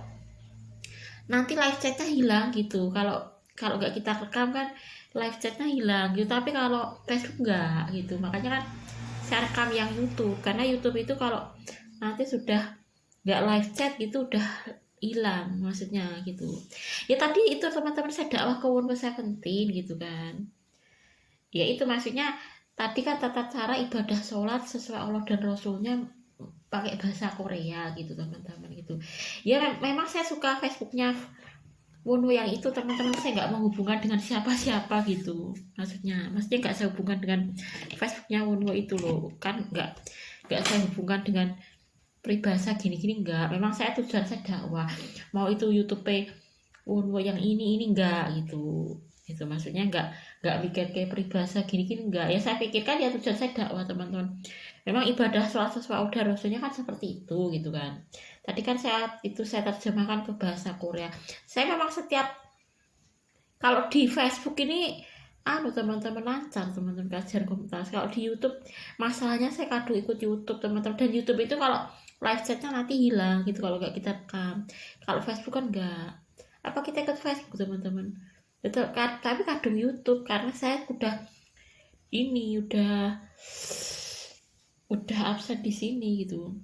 nanti live chatnya hilang gitu, kalau nggak kita rekam kan live chatnya hilang gitu, tapi kalau Facebook nggak gitu. Makanya kan saya rekam yang YouTube, karena YouTube itu kalau nanti sudah nggak live chat gitu udah hilang maksudnya gitu ya. Tadi itu teman-teman saya dakwah ke Wonwo 17 gitu kan ya, itu maksudnya tadi kan tata cara ibadah sholat sesuai Allah dan Rasulnya pakai bahasa Korea gitu teman-teman gitu ya. Memang saya suka Facebooknya Wonwo yang itu teman-teman, saya nggak menghubungkan dengan siapa-siapa gitu, maksudnya nggak saya hubungkan dengan Facebooknya Wonwo itu loh kan, nggak saya hubungkan dengan peribahasa gini-gini, enggak. Memang saya tujuan saya dakwah, mau itu YouTube Wonwo yang ini enggak gitu maksudnya enggak mikir kayak peribahasa gini-gini, enggak ya. Saya pikirkan ya tujuan saya dakwah teman-teman, memang ibadah sholat sesuai udah Rasulnya kan seperti itu gitu kan. Tadi kan saya terjemahkan ke bahasa Korea. Saya memang setiap kalau di Facebook ini teman-teman lancar teman-teman kajian komunitas. Kalau di YouTube masalahnya saya kadung ikut YouTube teman-teman, dan YouTube itu kalau live chatnya nanti hilang gitu kalau nggak kita rekam. Kalau Facebook kan nggak. Apa kita ikut Facebook teman-teman? Betul kan? Tapi kadung YouTube karena saya udah absen di sini gitu.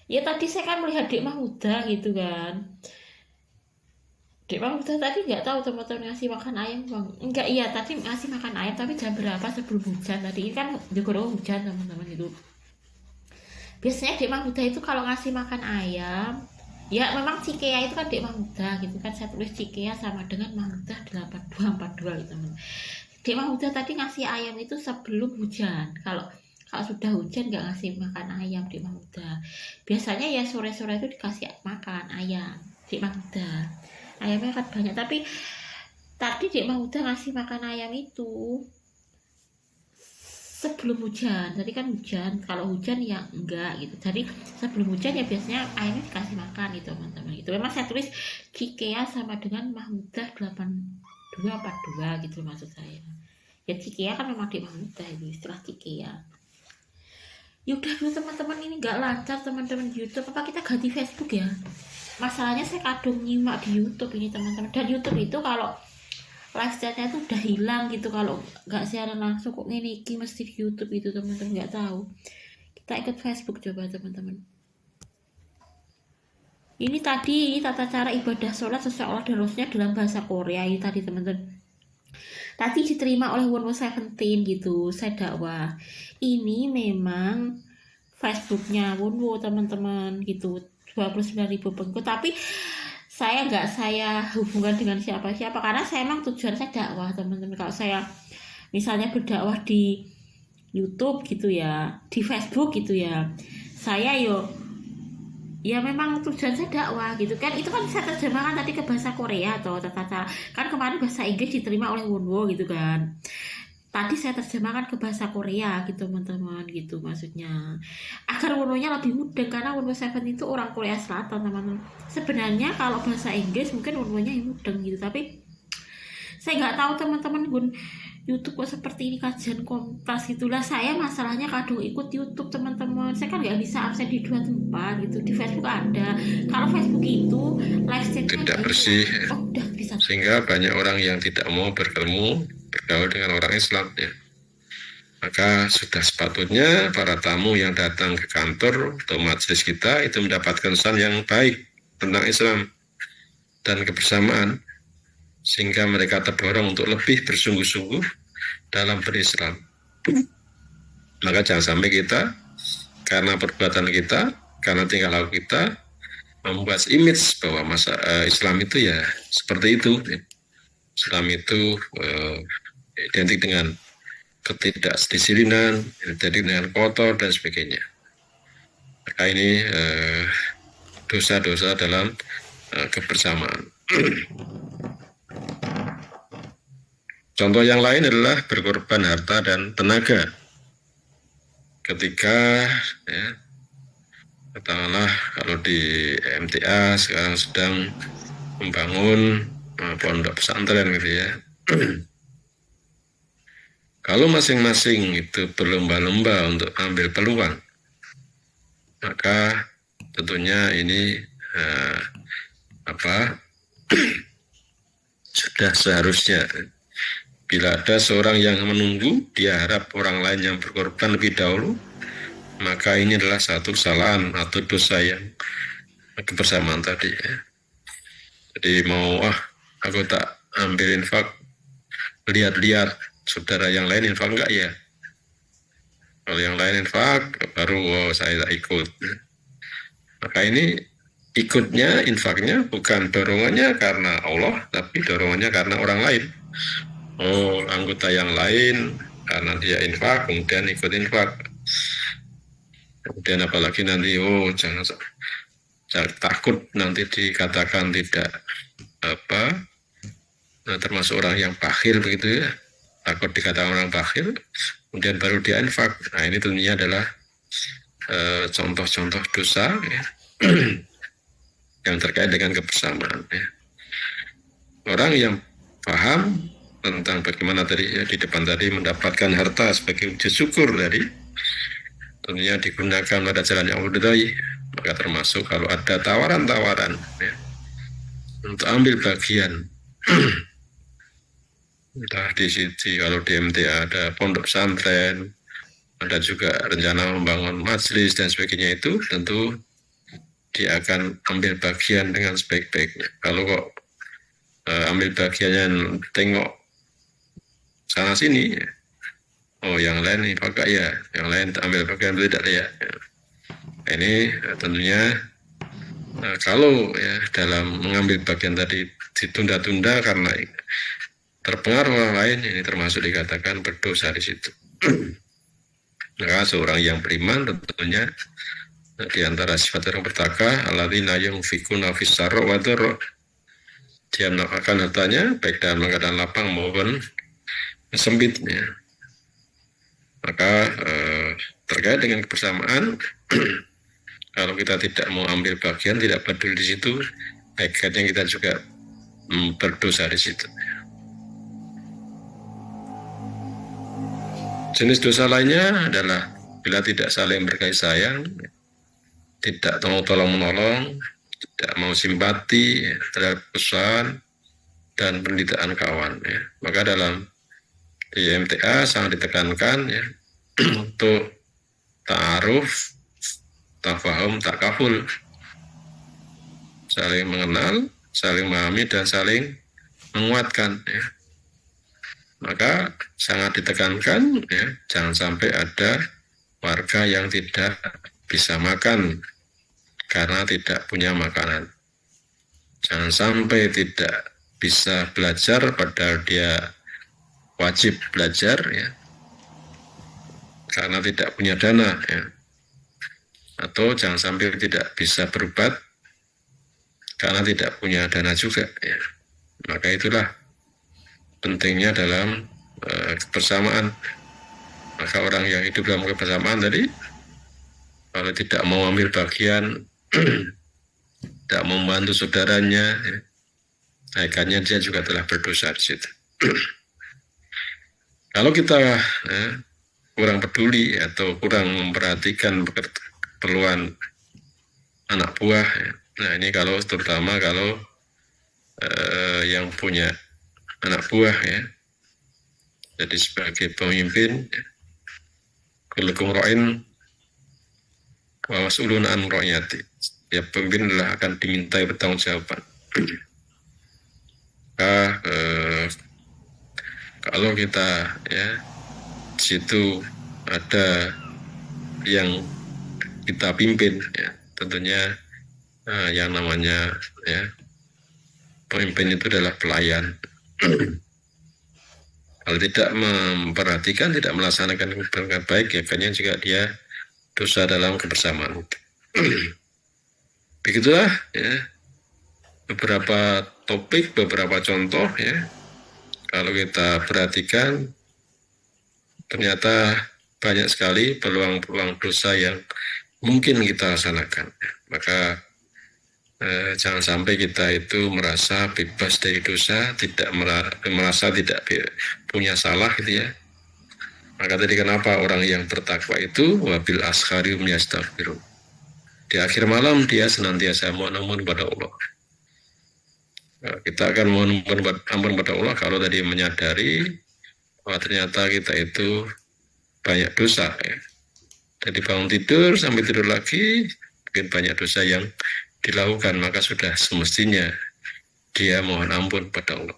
Ya tadi saya kan melihat Dek Mahmudah gitu kan. Dek Mahmudah tadi nggak tahu teman-teman ngasih makan ayam bang. Enggak, iya tadi ngasih makan ayam, tapi jam berapa sebelum hujan tadi. Ini kan juga hujan teman-teman itu. Biasanya Dek Mahmudah itu kalau ngasih makan ayam, ya memang Cikea itu kan Dek Mahmudah gitu kan, saya tulis Cikea sama dengan Mahmudah 8242 gitu teman. Dek Mahmudah tadi ngasih ayam itu sebelum hujan. Kalau sudah hujan nggak ngasih makan ayam Dek Mahmudah. Biasanya ya sore-sore itu dikasih makan ayam Dek Mahmudah. Ayamnya kan banyak, tapi tadi Dek Mahmudah ngasih makan ayam itu sebelum hujan. Tadi kan hujan, kalau hujan ya enggak gitu. Jadi sebelum hujan ya biasanya ayamnya dikasih makan gitu teman-teman. Itu memang saya tulis Cikea sama dengan Mahmudah 8242 gitu maksud saya. Ya Cikea kan memang Dek Mahmudah itu istilah Cikea. Yaudah dulu teman-teman, ini nggak lancar teman-teman di YouTube. Apa kita ganti Facebook ya? Masalahnya saya kadung nyimak di YouTube ini teman-teman, dan YouTube itu kalau live chatnya itu udah hilang gitu kalau nggak siaran langsung. Kok ini mesti di YouTube itu teman-teman, nggak tahu. Kita ikut Facebook coba teman-teman. Ini tadi tata cara ibadah sholat sesuai Allah dan Rasulnya dalam bahasa Korea ini tadi teman-teman. Tadi diterima oleh Wonwo 17 gitu, saya dakwah. Ini memang Facebooknya Wonwo teman-teman gitu, 29.000 pengikut, tapi saya hubungan dengan siapa-siapa karena saya emang tujuan saya dakwah teman-teman. Kalau saya misalnya berdakwah di YouTube gitu ya, di Facebook gitu ya, saya ya memang tujuan saya dakwah gitu kan. Itu kan saya terjemahkan tadi ke bahasa Korea atau tata cara kan, kemarin bahasa Inggris diterima oleh Wonwo gitu kan, tadi saya terjemahkan ke bahasa Korea gitu teman-teman gitu, maksudnya agar Wonwonya lebih mudah karena Wonwo 7 itu orang Korea Selatan teman-teman. Sebenarnya kalau bahasa Inggris mungkin Wonwonya yang mudeng gitu, tapi saya nggak tahu teman-teman gun YouTube kok seperti ini kajian komunitas itulah. Saya masalahnya kadang ikut YouTube teman-teman, saya kan nggak bisa absen di 2 tempat gitu. Di Facebook ada, kalau Facebook itu live chat tidak bersih udah bisa, sehingga banyak orang yang tidak mau bergaul dengan orang Islam ya. Maka sudah sepatutnya para tamu yang datang ke kantor atau majelis kita itu mendapatkan kesan yang baik tentang Islam dan kebersamaan, sehingga mereka terdorong untuk lebih bersungguh-sungguh dalam berislam. Maka jangan sampai kita karena perbuatan kita, karena tingkah laku kita, membuat image bahwa Islam itu ya seperti itu. Islam itu identik dengan ketidakdisiplinan, identik dengan kotor dan sebagainya. Maka ini dosa-dosa dalam kebersamaan. Contoh yang lain adalah berkorban harta dan tenaga. Ketika ya, katakanlah kalau di MTA sekarang sedang membangun pondok pesantren gitu ya. Kalau masing-masing itu berlomba-lomba untuk ambil peluang, maka tentunya ini sudah seharusnya bila ada seorang yang menunggu, dia harap orang lain yang berkorban lebih dahulu, maka ini adalah satu kesalahan atau dosa yang kebersamaan tadi ya. Jadi aku tak ambil infak, lihat-lihat saudara yang lain infak enggak ya. Kalau yang lain infak, baru saya tak ikut. Maka ini ikutnya, infaknya bukan dorongannya karena Allah, tapi dorongannya karena orang lain. Anggota yang lain karena dia infak, kemudian ikut infak. Kemudian apalagi nanti, jangan takut nanti dikatakan tidak termasuk orang yang bakhil begitu ya. Takut dikatakan orang bakhil, kemudian baru dia infak. Nah ini tentunya adalah contoh-contoh dosa ya, yang terkait dengan kebersamaan ya. Orang yang paham tentang bagaimana tadi ya, di depan tadi mendapatkan harta sebagai wujud syukur dari tentunya digunakan pada jalan yang Allah, maka termasuk kalau ada tawaran-tawaran ya, untuk ambil bagian entah di sini kalau di MTA ada pondok pesantren, ada juga rencana membangun majelis dan sebagainya, itu tentu dia akan ambil bagian dengan sebaik-baiknya. Kalau kok ambil bagiannya tengok sana sini, yang lain ini pakai ya, yang lain ambil bagian tidak ya. Ini tentunya kalau ya dalam mengambil bagian tadi ditunda-tunda karena terpengaruh orang lain, ini termasuk dikatakan berdosa di situ. Maka seorang yang beriman tentunya di antara sifat orang bertakwa, alladzina yunfikuna fis sarra wa dharra, dia menafkahkan hartanya baik dalam keadaan lapang maupun sempitnya. Maka terkait dengan kebersamaan, kalau kita tidak mau ambil bagian, tidak peduli di situ, hakikatnya kita juga berdosa di situ. Jenis dosa lainnya adalah bila tidak saling berkasih sayang, tidak mau tolong-menolong, tidak mau simpati terhadap pesan dan penderitaan kawan ya. Maka dalam di MTA sangat ditekankan ya untuk ta'aruf, tafahum, takaful, saling mengenal, saling memahami dan saling menguatkan ya. Maka sangat ditekankan ya, jangan sampai ada warga yang tidak bisa makan karena tidak punya makanan. Jangan sampai tidak bisa belajar padahal dia wajib belajar ya, karena tidak punya dana ya. Atau jangan sampai tidak bisa berobat karena tidak punya dana juga ya. Maka itulah pentingnya dalam kebersamaan. Maka orang yang hidup dalam kebersamaan tadi, kalau tidak mau ambil bagian, tidak membantu saudaranya, ya, akhirnya dia juga telah berdosa di situ. Kalau kita kurang peduli atau kurang memperhatikan keperluan anak buah, ya. Nah ini kalau terutama kalau yang punya anak buah ya, jadi sebagai pemimpin ya, kullukum ra'in wa mas'ulun an ra'iyati. Ya, pemimpin adalah akan dimintai pertanggungjawaban. Kalau kita ya di situ ada yang kita pimpin, ya tentunya yang namanya ya pemimpin itu adalah pelayan. Kalau tidak memperhatikan, tidak melaksanakan dengan baik, ya akhirnya juga dia dosa dalam kebersamaan. Begitulah ya beberapa topik, beberapa contoh ya. Kalau kita perhatikan, ternyata banyak sekali peluang-peluang dosa yang mungkin kita laksanakan. Maka jangan sampai kita itu merasa bebas dari dosa, tidak merasa tidak punya salah gitu ya. Maka tadi kenapa orang yang bertakwa itu wabil asharium yastaghfirun. Di akhir malam dia senantiasa mohon ampun kepada Allah. Kita akan mohon ampun kepada Allah kalau tadi menyadari bahwa ternyata kita itu banyak dosa ya. Jadi bangun tidur sampai tidur lagi mungkin banyak dosa yang dilakukan, maka sudah semestinya dia mohon ampun pada Allah.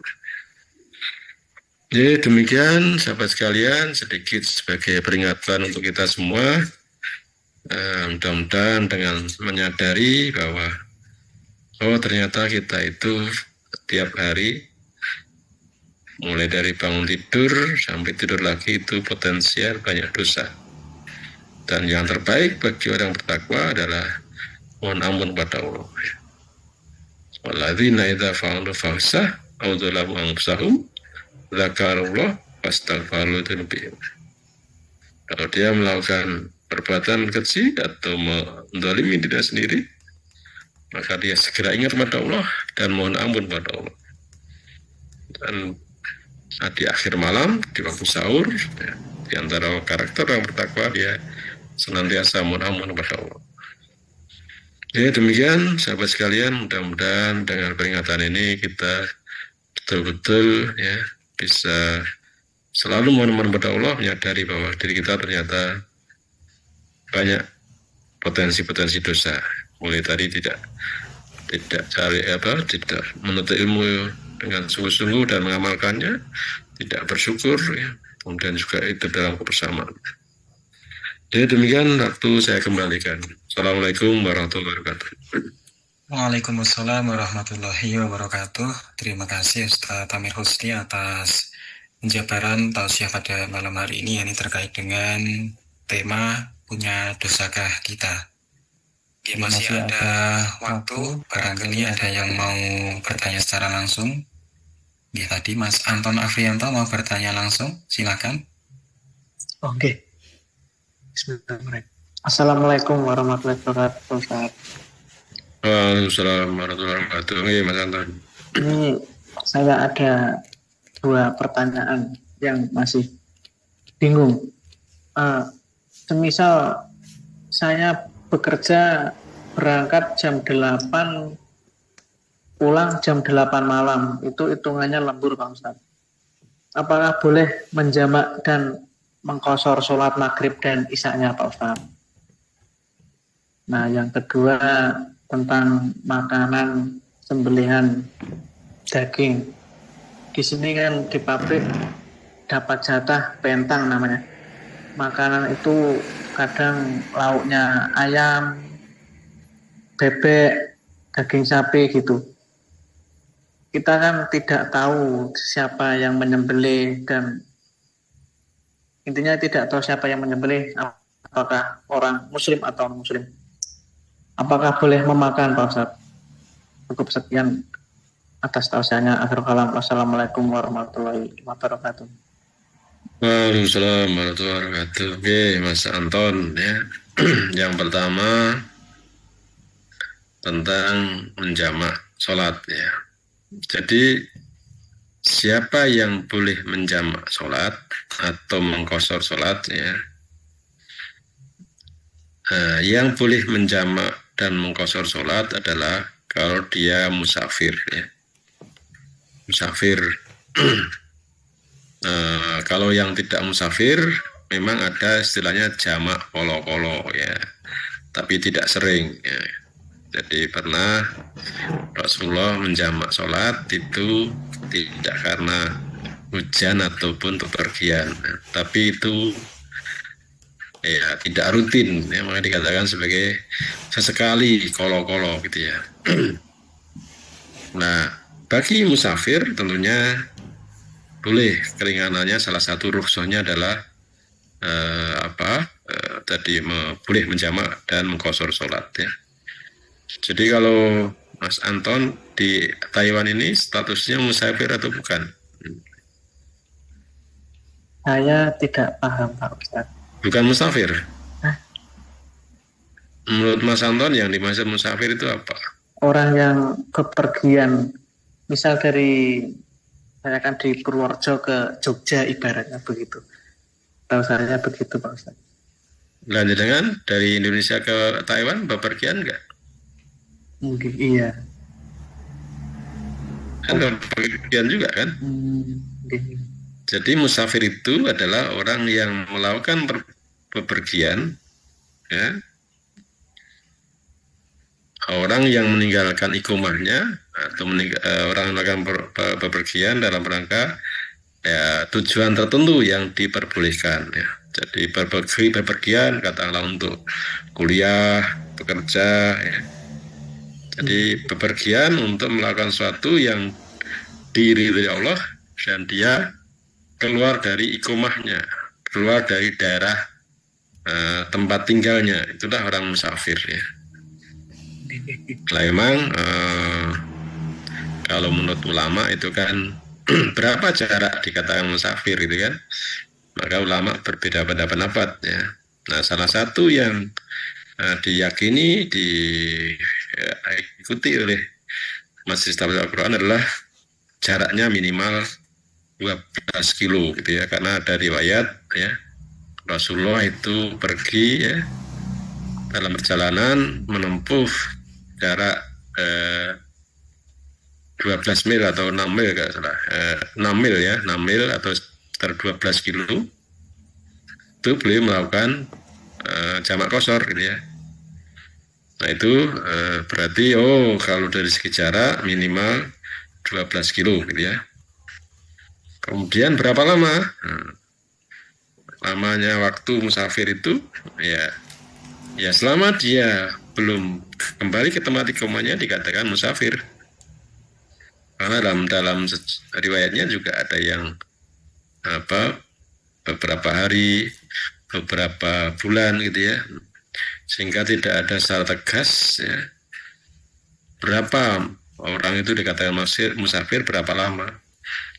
Jadi demikian sahabat sekalian, sedikit sebagai peringatan untuk kita semua. Mudah-mudahan dengan menyadari bahwa ternyata kita itu setiap hari mulai dari bangun tidur sampai tidur lagi itu potensial banyak dosa. Dan yang terbaik bagi orang bertakwa adalah mohon ampun pada Allah. Walladzina idza fa'alu fahsah aw dzalamu anfusahum dzakarullah fastaghfiru dzunubihim. Kalau dia melakukan perbuatan keji atau menzalimi diri sendiri, maka dia segera ingat pada Allah dan mohon ampun pada Allah. Dan di akhir malam, di waktu sahur, ya, di antara karakter yang bertakwa dia senantiasa mohon ampun pada Allah. Ya demikian sahabat sekalian, mudah-mudahan dengan peringatan ini kita betul-betul ya bisa selalu mohon pada Allah, menyadari bahwa diri kita ternyata banyak potensi-potensi dosa. Mulai tadi tidak menuntut ilmu dengan sungguh-sungguh dan mengamalkannya, tidak bersyukur ya, kemudian juga itu dalam kebersamaan. Jadi demikian, waktu saya kembalikan. Assalamualaikum warahmatullahi wabarakatuh. Waalaikumsalam warahmatullahi wabarakatuh. Terima kasih Ustaz Amir Husni atas penjabaran tausiah pada malam hari ini, yang terkait dengan tema punya dosakah kita. Masih ada waktu, barangkali ada yang mau bertanya secara langsung. Ya, tadi Mas Anton Afrianto mau bertanya langsung, silakan. Oke. Bismillahirrahmanirrahim. Assalamualaikum warahmatullahi wabarakatuh, Ustaz. Waalaikumsalam warahmatullahi wabarakatuh. Mas Anton. Ini saya ada 2 pertanyaan yang masih bingung. Semisal saya bekerja berangkat jam 8, pulang jam 8 malam, itu hitungannya lembur, Bang Ustaz. Apakah boleh menjamak dan mengqashar sholat maghrib dan isya-nya, Pak Ustaz? Nah, yang kedua tentang makanan sembelihan daging. Di sini kan di pabrik dapat jatah pentang namanya. Makanan itu kadang lauknya ayam, bebek, daging sapi gitu. Kita kan tidak tahu siapa yang menyembelih, dan intinya tidak tahu siapa yang menyembelih, apakah orang muslim atau non muslim. Apakah boleh memakan, Pak Ustaz? Cukup sekian atas tausiahnya. Akhirul kalam. Wassalamualaikum warahmatullahi wabarakatuh. Waalaikumsalam warahmatullahi wabarakatuh. Oke, Mas Anton ya. Yang pertama tentang menjamak sholat ya. Jadi siapa yang boleh menjamak sholat atau mengqashar sholat ya? Yang boleh menjamak dan mengqashar sholat adalah kalau dia musafir ya. Musafir. Kalau yang tidak musafir memang ada istilahnya jamak kolo-kolo ya, tapi tidak sering ya. Jadi pernah Rasulullah menjamak sholat itu tidak karena hujan ataupun bepergian, tapi itu ya tidak rutin ya, maka dikatakan sebagai sesekali kolo-kolo gitu ya. Nah, bagi musafir tentunya boleh, keringanannya salah satu rukhsahnya adalah tadi boleh menjamak dan mengqashar sholat ya. Jadi kalau Mas Anton di Taiwan ini statusnya musafir atau bukan? Saya tidak paham Pak Ustadz. Bukan musafir. Hah? Menurut Mas Anton yang dimaksud musafir itu apa? Orang yang bepergian, misal dari saya kan di Purworejo ke Jogja ibaratnya begitu. Tahu saya begitu Pak Ustadz. Lanjut dengan dari Indonesia ke Taiwan bepergian enggak? Mungkin iya. Kan bepergian juga kan? Mungkin. Jadi musafir itu adalah orang yang melakukan bepergian ya. Orang yang meninggalkan iqomahnya atau orang melakukan bepergian dalam rangka ya, tujuan tertentu yang diperbolehkan ya. Jadi bepergian katakanlah untuk kuliah, bekerja ya. Jadi bepergian untuk melakukan sesuatu yang diridhoi Allah dan dia keluar dari iqomahnya, keluar dari daerah tempat tinggalnya, itulah orang musafir ya. Nah, memang kalau menurut ulama itu kan berapa jarak dikatakan musafir itu kan, maka ulama berbeda pada pendapat ya. Nah, salah satu yang diyakini diikuti oleh Majelis Tahfidz Al-Quran adalah jaraknya minimal 12 kilo gitu ya, karena ada riwayat ya Rasulullah itu pergi ya dalam perjalanan menempuh jarak 12 mil atau 6 mil enggak salah, 6 mil ya, 6 mil atau sekitar 12 kilo itu boleh melakukan jamak qashar gitu ya. Nah itu berarti kalau dari segi jarak minimal 12 kilo gitu ya. Kemudian berapa lama? Lamanya waktu musafir itu ya selama dia belum kembali ke tempat iqomahnya dikatakan musafir. Karena dalam riwayatnya juga ada yang beberapa hari, beberapa bulan gitu ya, sehingga tidak ada secara tegas ya, berapa orang itu dikatakan musafir berapa lama.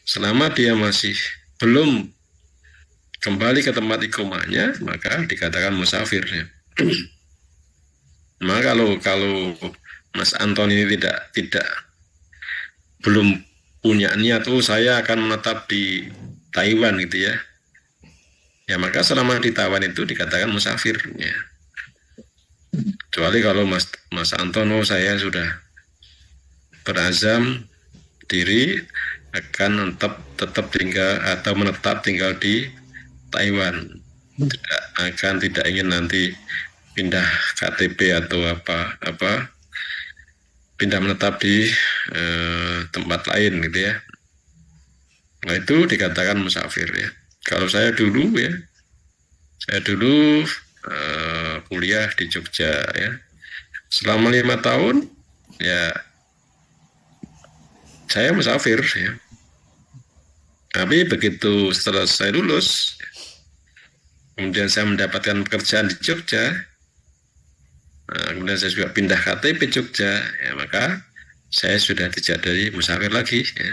Selama dia masih belum kembali ke tempat iqomahnya maka dikatakan musafir ya. Maka kalau Mas Anton ini tidak belum punya niat saya akan menetap di Taiwan gitu ya, maka selama di Taiwan itu dikatakan musafir ya. Kecuali kalau Mas Anton saya sudah berazam diri akan tetap tinggal atau menetap tinggal di Taiwan, tidak ingin nanti pindah KTP atau pindah menetap di tempat lain gitu ya. Nah itu dikatakan musafir ya. Kalau saya dulu kuliah di Jogja ya, selama 5 tahun ya saya musafir ya. Tapi begitu setelah saya lulus, kemudian saya mendapatkan pekerjaan di Jogja, kemudian saya juga pindah KTP Jogja, ya maka saya sudah tidak dari musafir lagi. Ya.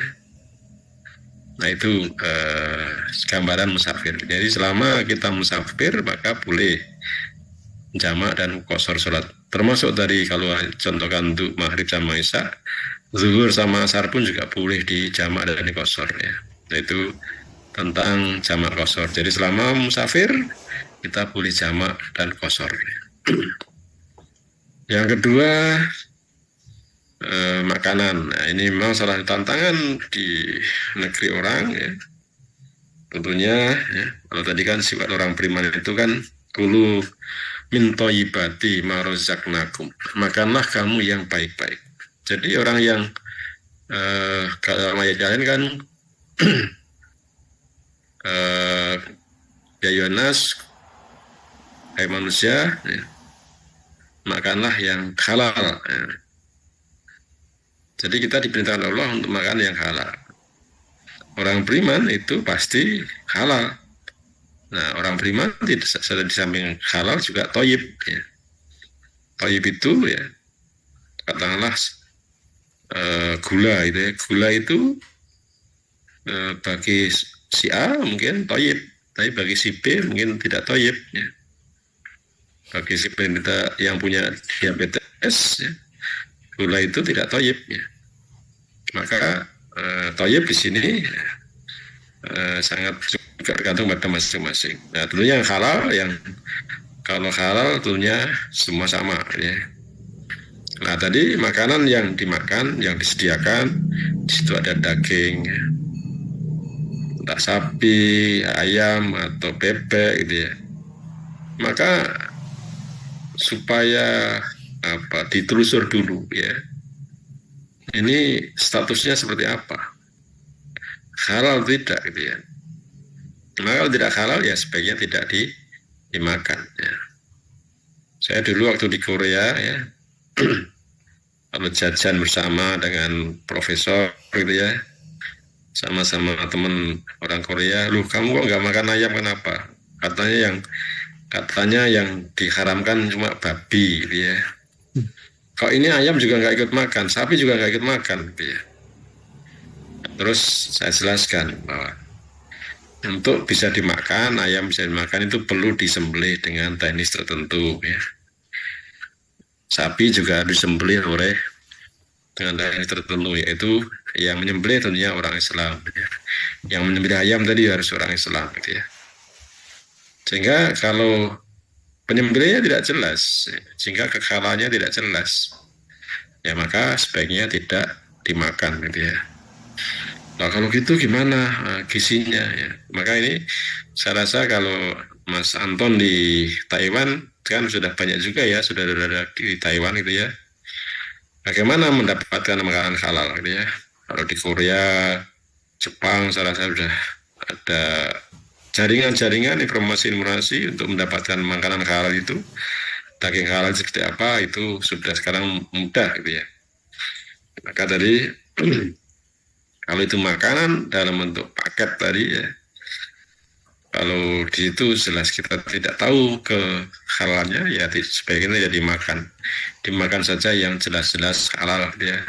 Nah itu gambaran musafir. Jadi selama kita musafir maka boleh jamak dan qashar sholat. Termasuk dari kalau contohkan untuk maghrib sama isya, zuhur sama asar pun juga boleh di jamak dan di qashar ya. Nah itu tentang jamak qashar. Jadi selama musafir kita boleh jamak dan qashar. Yang kedua makanan. Nah, ini memang salah satu tantangan di negeri orang ya. tentunya ya, kalau tadi kan sifat orang beriman itu kan kulu min thayyibati ma razaqnakum, makanlah kamu yang baik-baik. Jadi orang yang kalau ayat lain kan ya Yohanes, hai manusia, ya, makanlah yang halal. Ya. Jadi kita diperintahkan Allah untuk makan yang halal. Orang beriman itu pasti halal. Nah, orang beriman tidak di samping halal juga thayyib. Ya. Thayyib itu ya katakanlah gula itu ya. Gula itu bagi si A mungkin thayyib, tapi bagi si B mungkin tidak thayyib. Ya. Bagi si penderita yang punya diabetes, ya, gula itu tidak thayyib. Ya. Maka thayyib di sini sangat juga tergantung pada masing-masing. Nah, tentunya yang halal, yang kalau halal tentunya semua sama. Ya. Nah, tadi makanan yang dimakan, yang disediakan, di situ ada daging, ya. Entah sapi, ayam, atau bebek, gitu ya. Maka supaya ditelusur dulu, ya. Ini statusnya seperti apa? Halal tidak, gitu ya. Nah, kalau tidak halal ya sebaiknya tidak dimakan. Ya. Saya dulu waktu di Korea ya, kalau jajan bersama dengan profesor gitu ya, sama-sama teman orang Korea, lu kamu kok nggak makan ayam kenapa? Katanya yang diharamkan cuma babi gitu ya. Kok ini ayam juga nggak ikut makan, sapi juga nggak ikut makan gitu ya. Terus saya jelaskan bahwa untuk bisa dimakan, ayam bisa dimakan itu perlu disembelih dengan teknis tertentu ya. Sapi juga disembelih oleh dengan teknis tertentu, yaitu yang menyembelih tentunya orang Islam ya. Yang menyembelih ayam tadi harus orang Islam gitu ya. Sehingga kalau penyembelihnya tidak jelas, sehingga kekhalannya tidak jelas, ya maka sebaiknya tidak dimakan gitu ya. Nah, kalau gitu gimana gizinya ya? Maka ini saya rasa kalau Mas Anton di Taiwan kan sudah banyak juga ya, sudah ada di Taiwan gitu ya. Bagaimana mendapatkan makanan halal gitu ya? Kalau di Korea, Jepang saya rasa sudah ada jaringan-jaringan informasi-informasi untuk mendapatkan makanan halal itu. Daging halal seperti apa itu sudah sekarang mudah gitu ya. Maka tadi kalau itu makanan dalam bentuk paket tadi ya, kalau di situ jelas kita tidak tahu kehalalnya ya sebaiknya ya dimakan saja yang jelas-jelas halal gitu ya,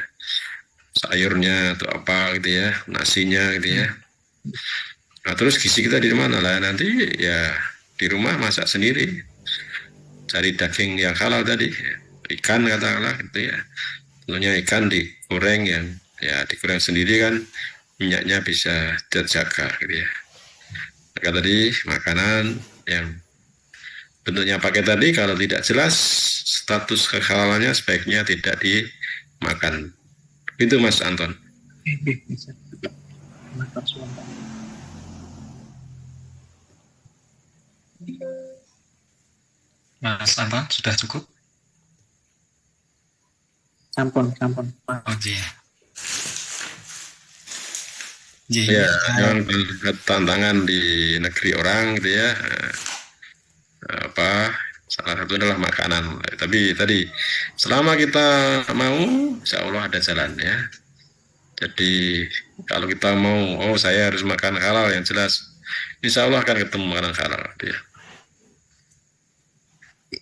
sayurnya atau apa gitu ya, nasinya gitu ya. Nah, terus gizi kita di mana lah? Nanti ya di rumah masak sendiri, cari daging yang halal tadi, ikan katakanlah gitu ya. Tentunya ikan digoreng yang ya digoreng sendiri kan minyaknya bisa terjaga gitu ya. Maka tadi makanan yang bentuknya pakai tadi kalau tidak jelas status kehalalannya sebaiknya tidak dimakan. Itu Mas Anton. Bisa. Mas Anton, sudah cukup? Sampun. Oh iya. Ya, memang tantangan di negeri orang gitu ya. Salah satu adalah makanan. Tapi tadi selama kita mau, insya Allah ada jalan ya. Jadi kalau kita mau, saya harus makan halal yang jelas, insya Allah akan ketemu makanan halal gitu ya.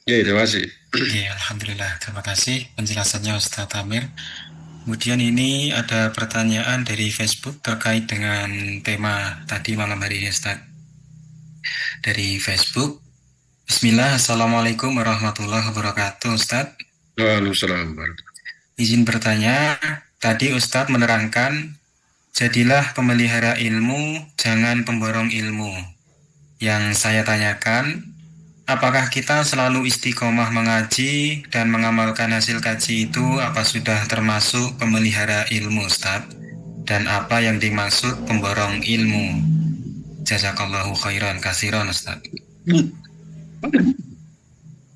Ya, terima kasih. Ya, alhamdulillah. Terima kasih penjelasannya Ustadz Amir. Kemudian ini ada pertanyaan dari Facebook terkait dengan tema tadi malam hari ini, Ustadz. Dari Facebook. Bismillah, Assalamualaikum warahmatullahi wabarakatuh, Ustadz. Waalaikumsalam. Izin bertanya, tadi Ustadz menerangkan, jadilah pemelihara ilmu, jangan pemborong ilmu. Yang saya tanyakan, apakah kita selalu istiqomah mengaji dan mengamalkan hasil kaji itu apa sudah termasuk pemelihara ilmu, Ustadz? Dan apa yang dimaksud pemborong ilmu? Jazakallahu khairan kasiran Ustaz.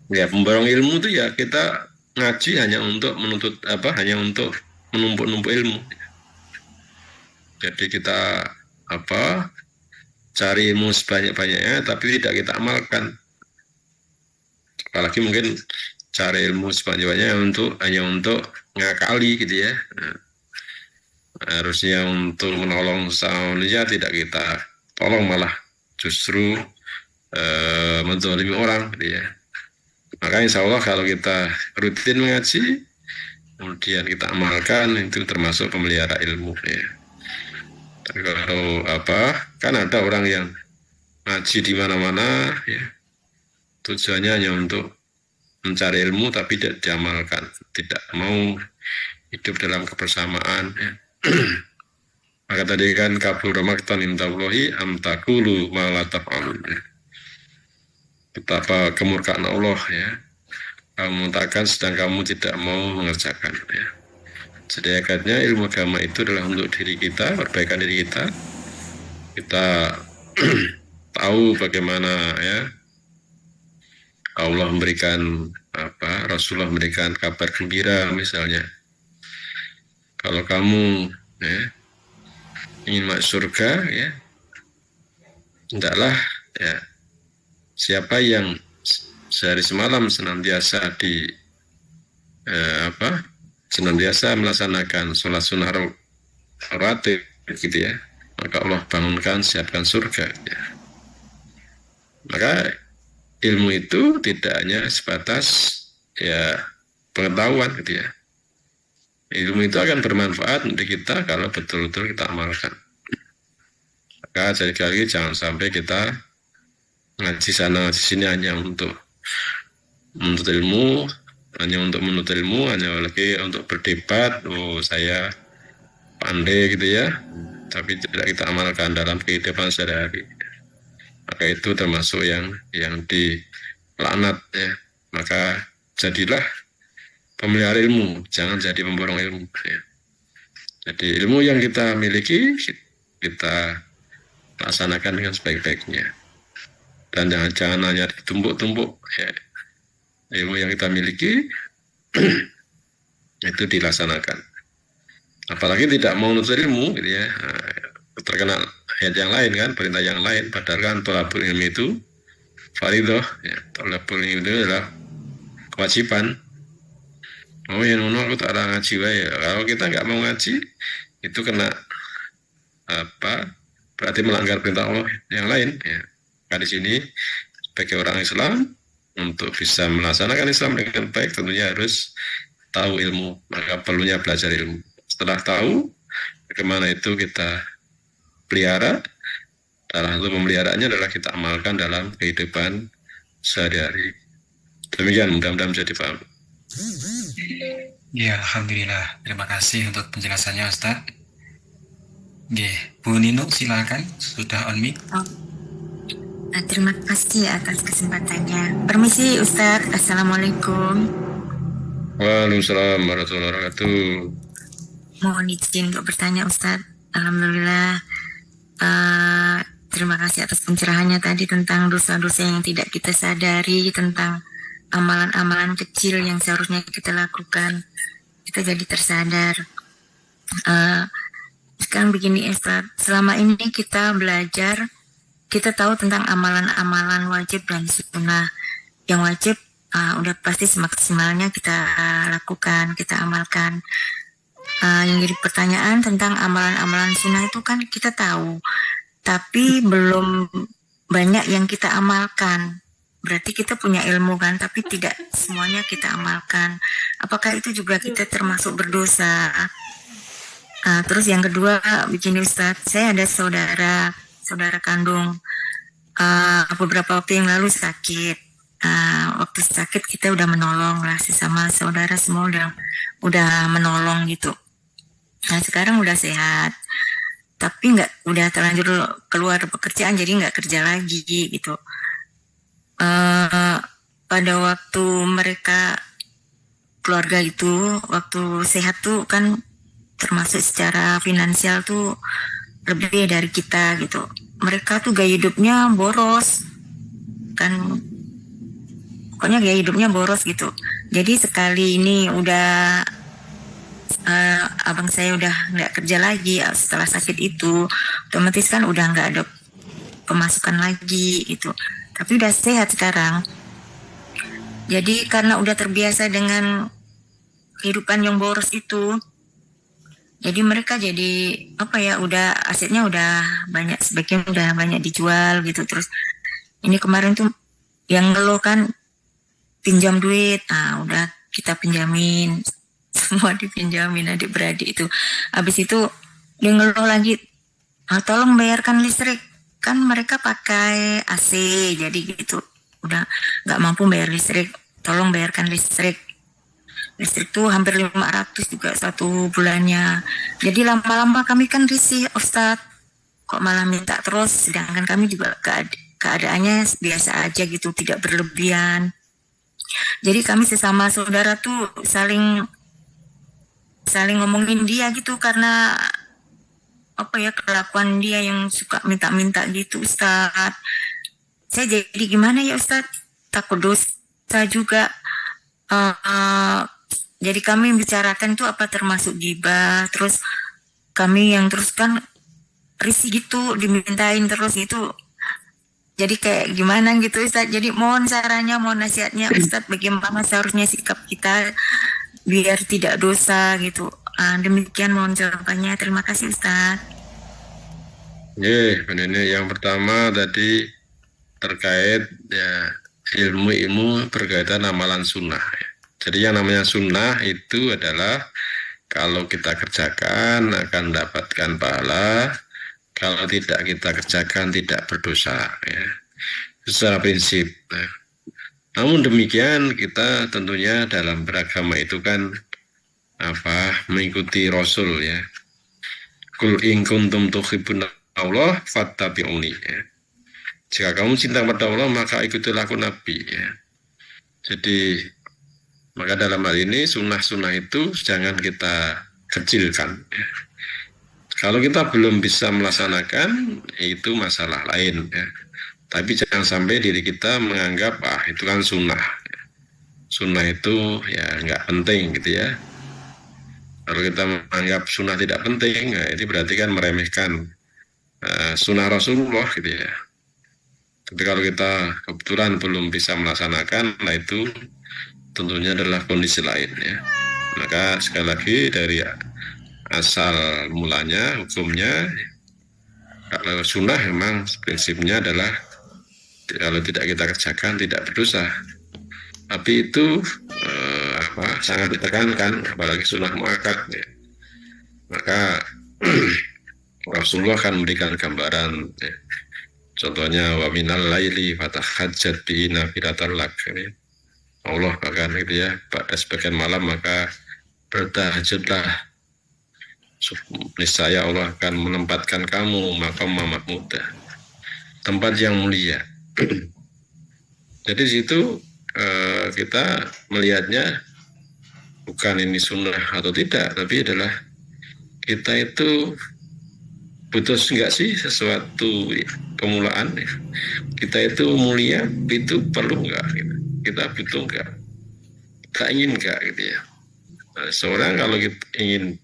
Ya, pemborong ilmu itu ya kita ngaji hanya untuk menuntut hanya untuk menumpuk-numpuk ilmu. Jadi kita cari ilmu sebanyak-banyaknya tapi tidak kita amalkan. Apalagi mungkin cari ilmu sebanyak-banyaknya hanya untuk ngakali gitu ya. Nah, harusnya untuk menolong manusia tidak kita tolong, malah justru menzalimi orang gitu ya. Maka insya Allah kalau kita rutin mengaji, kemudian kita amalkan, itu termasuk pemelihara ilmu ya. Tapi kalau kan ada orang yang ngaji di mana-mana ya, tujuannya hanya untuk mencari ilmu tapi tidak diamalkan, tidak mau hidup dalam kebersamaan ya. Maka tadi kan kabur maktan indallahi am taqulu ma la taf'alun ya. Betapa kemurkaan Allah ya, kamu mengatakan sedang kamu tidak mau mengerjakan ya. Jadi akadnya ilmu agama itu adalah untuk diri kita, perbaikan diri kita. Kita tahu bagaimana ya Allah memberikan Rasulullah memberikan kabar gembira misalnya. Kalau kamu ya, ingin masuk surga ya, hendaklah ya siapa yang sehari semalam senantiasa senantiasa melaksanakan sholat sunnah rawatib gitu ya, maka Allah bangunkan siapkan surga ya. Maka ilmu itu tidak hanya sebatas ya pengetahuan gitu ya. Ilmu itu akan bermanfaat untuk kita kalau betul-betul kita amalkan. Maka sekali lagi jangan sampai kita ngaji sana ngaji sini hanya untuk menuntut ilmu, hanya lagi untuk berdebat, oh saya pandai gitu ya, tapi tidak kita amalkan dalam kehidupan sehari-hari. Maka itu termasuk yang dilaknat ya. Maka jadilah pemelihara ilmu, jangan jadi pemborong ilmu ya. Jadi ilmu yang kita miliki kita laksanakan dengan sebaik-baiknya, dan jangan hanya ditumpuk-tumpuk ya. Ilmu yang kita miliki itu dilaksanakan. Apalagi tidak mau menuntut ilmu gitu ya. Terkenal ayat yang lain kan, perintah yang lain, padahal kan thalabul ilmi itu fardhu ya. Thalabul ilmi itu adalah kewajiban. Oh ya, aku tak ada ngaji ya. Kalau kita nggak mau ngaji, itu kena berarti melanggar perintah Allah yang lain ya. Nah, di sini sebagai orang Islam, untuk bisa melaksanakan Islam dengan baik tentunya harus tahu ilmu, maka perlunya belajar ilmu. Setelah tahu bagaimana itu kita pelihara, dalam hal memeliharaannya adalah kita amalkan dalam kehidupan sehari-hari. Demikian, mudah-mudahan bisa dipahami. Ya, alhamdulillah. Terima kasih untuk penjelasannya Ustaz. Oke, Bu Nino silakan, sudah on mic. Terima kasih atas kesempatannya. Permisi Ustaz, Assalamualaikum. Waalaikumsalam warahmatullahi wabarakatuh. Mohon izin untuk bertanya Ustaz. Alhamdulillah. Terima kasih atas pencerahannya tadi tentang dosa-dosa yang tidak kita sadari, tentang amalan-amalan kecil yang seharusnya kita lakukan. Kita jadi tersadar. Sekarang begini Ustaz, selama ini kita belajar, kita tahu tentang amalan-amalan wajib dan sunnah. Yang wajib udah pasti semaksimalnya kita lakukan, kita amalkan. Yang jadi pertanyaan tentang amalan-amalan sunnah itu kan kita tahu, tapi belum banyak yang kita amalkan. Berarti kita punya ilmu kan, tapi tidak semuanya kita amalkan. Apakah itu juga kita termasuk berdosa? Terus yang kedua, begini Ustadz, saya ada saudara kandung, beberapa waktu yang lalu sakit. Waktu sakit kita udah menolong lah, sesama saudara semua udah menolong gitu. Nah sekarang udah sehat, tapi udah terlanjur keluar pekerjaan, jadi nggak kerja lagi gitu. Pada waktu mereka keluarga itu, waktu sehat tuh kan termasuk secara finansial tuh lebih dari kita gitu. mereka tuh gaya hidupnya boros kan, pokoknya gaya hidupnya boros gitu. Jadi sekali ini udah abang saya udah nggak kerja lagi setelah sakit itu, otomatis kan udah nggak ada pemasukan lagi gitu. Tapi udah sehat sekarang. Jadi karena udah terbiasa dengan kehidupan yang boros itu, jadi mereka jadi apa ya, udah asetnya udah banyak, sebagian udah banyak dijual gitu. Terus ini kemarin tuh yang ngeluh kan pinjam duit, udah kita pinjamin, semua dipinjamin adik-beradik itu. Habis itu dia ngeluh lagi, tolong bayarkan listrik, kan mereka pakai AC, jadi gitu udah nggak mampu bayar listrik, tolong bayarkan listrik. Listrik tuh hampir 500 juga satu bulannya. Jadi lama-lama kami kan risih, Ustadz, kok malah minta terus, sedangkan kami juga keadaannya biasa aja gitu, tidak berlebihan. Jadi kami sesama saudara tuh saling ngomongin dia gitu, karena apa ya, kelakuan dia yang suka minta-minta gitu, Ustadz. Saya jadi gimana ya, Ustadz? Takut dosa juga. Jadi kami bicarakan tuh apa termasuk gibah, terus kami yang terus kan risih gitu, dimintain terus gitu. Jadi kayak gimana gitu, Ustadz. Jadi mohon sarannya, mohon nasihatnya, Ustadz, bagaimana seharusnya sikap kita biar tidak dosa gitu. Demikian mohon jawabannya. Terima kasih, Ustadz. Ini yang pertama tadi terkait ya ilmu-ilmu berkaitan amalan sunnah. Jadi yang namanya sunnah itu adalah kalau kita kerjakan akan mendapatkan pahala, kalau tidak kita kerjakan tidak berdosa, ya. Secara prinsip. Nah, namun demikian kita tentunya dalam beragama itu kan mengikuti Rasul, ya. Qul in kuntum tuhibbuna Allah fattabi'uni, ya. Jika kamu cinta kepada Allah maka ikutilah aku Nabi, ya. Jadi maka dalam hal ini sunnah-sunnah itu jangan kita kecilkan, ya. Kalau kita belum bisa melaksanakan itu masalah lain, ya. Tapi jangan sampai diri kita menganggap itu kan sunnah, ya. Sunnah itu ya nggak penting gitu, ya. Kalau kita menganggap sunnah tidak penting, itu berarti kan meremehkan sunnah Rasulullah gitu, ya. Tapi kalau kita kebetulan belum bisa melaksanakan, nah itu tentunya adalah kondisi lain, ya. Maka sekali lagi dari asal mulanya hukumnya, kalau sunnah memang prinsipnya adalah kalau tidak kita kerjakan tidak berdosa. Tapi itu sangat ditekankan, apalagi sunnah muakkad, ya. Maka Rasulullah akan memberikan gambaran, ya. Contohnya wa minal laili fatahajjat bihi nafilatan lak, ya. Allah bahkan gitu, ya, pada sebagian malam maka bertahajudlah, niscaya Allah akan menempatkan kamu makam Mahmud, tempat yang mulia. Jadi di situ kita melihatnya bukan ini sunnah atau tidak, tapi adalah kita itu butuh enggak sih sesuatu kemuliaan, ya. Kita itu mulia, itu perlu enggak, gitu. Kita butuh enggak, kita ingin enggak gitu, ya. Nah, seorang kalau kita ingin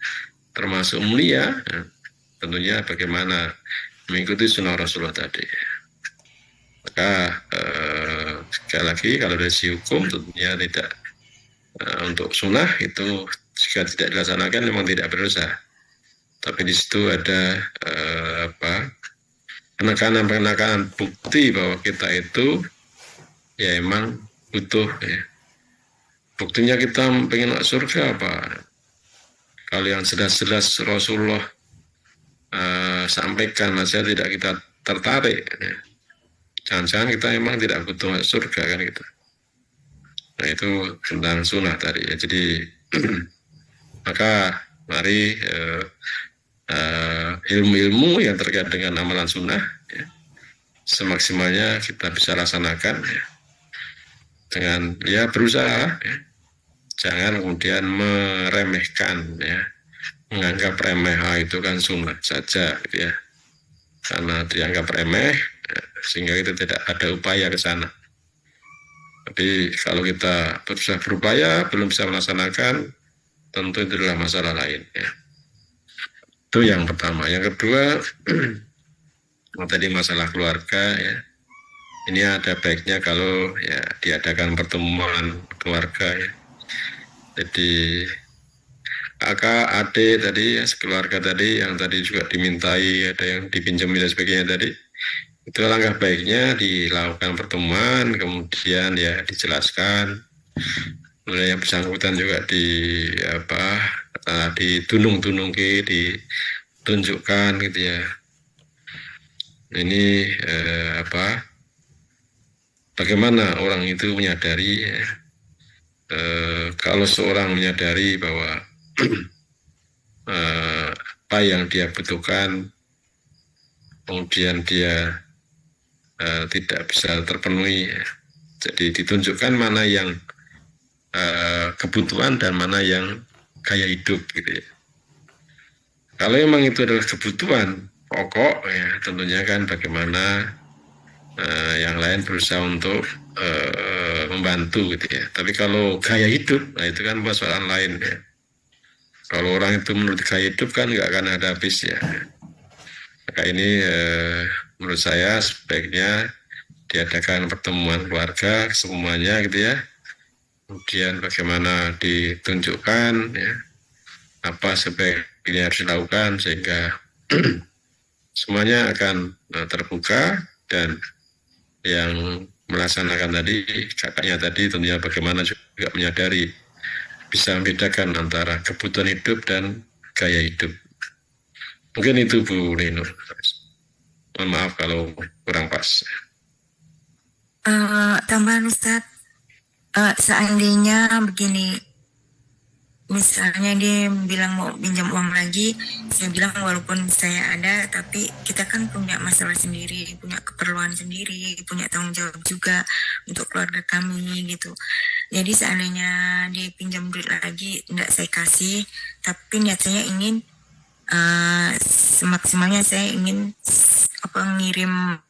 termasuk mulia, ya, tentunya bagaimana mengikuti sunnah Rasulullah tadi. Maka sekali lagi kalau dari sisi hukum tentunya tidak, untuk sunnah itu jika tidak dilaksanakan memang tidak berdosa. Tapi di situ ada penekanan bukti bahwa kita itu ya emang butuh, ya. Buktinya kita pengen masuk surga apa? Kalau yang jelas-jelas Rasulullah sampaikan saja tidak kita tertarik, ya. Jangan-jangan kita emang tidak butuh masuk surga kan gitu. Nah itu tentang sunnah tadi, ya. Jadi maka mari ilmu-ilmu yang terkait dengan amalan sunnah, ya, semaksimalnya kita bisa laksanakan, ya. Dengan ya berusaha, ya. Jangan kemudian meremehkan, ya, menganggap remeh itu kan sunnah saja gitu, ya. karena dianggap remeh, sehingga kita tidak ada upaya ke sana. Tapi kalau kita berusaha berupaya belum bisa melaksanakan, tentu itu adalah masalah lain. Ya. Itu yang pertama. Yang kedua, tadi masalah keluarga. Ya. Ini ada baiknya kalau ya diadakan pertemuan keluarga. Ya. Jadi kakak, adik tadi, ya, sekeluarga tadi yang tadi juga dimintai, ada yang dipinjami dan sebagainya tadi. Itu langkah baiknya dilakukan pertemuan, kemudian ya dijelaskan, kemudian yang bersangkutan juga ditunung-tunung, ditunjukkan gitu ya. Ini bagaimana orang itu menyadari ya, kalau seorang menyadari bahwa apa yang dia butuhkan, kemudian dia tidak bisa terpenuhi, ya. Jadi ditunjukkan mana yang kebutuhan dan mana yang gaya hidup gitu ya. Kalau memang itu adalah kebutuhan pokok, ya tentunya kan bagaimana yang lain berusaha untuk membantu gitu ya. Tapi kalau gaya hidup, nah itu kan persoalan lain ya. Kalau orang itu menurut gaya hidup kan nggak akan ada habisnya. Maka ini menurut saya sebaiknya diadakan pertemuan keluarga semuanya gitu ya. Kemudian bagaimana ditunjukkan ya, apa sebaiknya harus dilakukan sehingga semuanya akan terbuka, dan yang melaksanakan tadi, kakaknya tadi tentunya bagaimana juga menyadari, bisa membedakan antara kebutuhan hidup dan gaya hidup. Mungkin itu Bu Nino. Mohon maaf kalau kurang pas. Tambahan Ustadz, seandainya begini, misalnya dia bilang mau pinjam uang lagi, saya bilang walaupun saya ada, tapi kita kan punya masalah sendiri, punya keperluan sendiri, punya tanggung jawab juga untuk keluarga kami gitu. Jadi seandainya dia pinjam duit lagi, tidak saya kasih, tapi niat saya ingin semaksimalnya saya ingin ngirim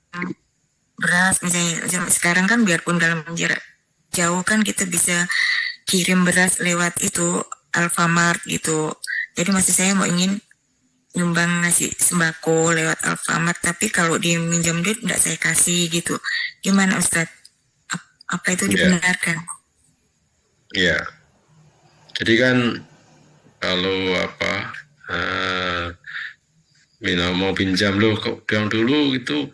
beras misalnya. Sekarang kan biarpun dalam jarak jauh kan kita bisa kirim beras lewat itu Alfamart gitu. Jadi maksud saya mau ingin nyumbang ngasih sembako lewat Alfamart, tapi kalau dia minjam duit tidak saya kasih gitu. Gimana Ustadz? Apa itu dibenarkan? Iya. Jadi kan kalau mau pinjam loh, yang dulu itu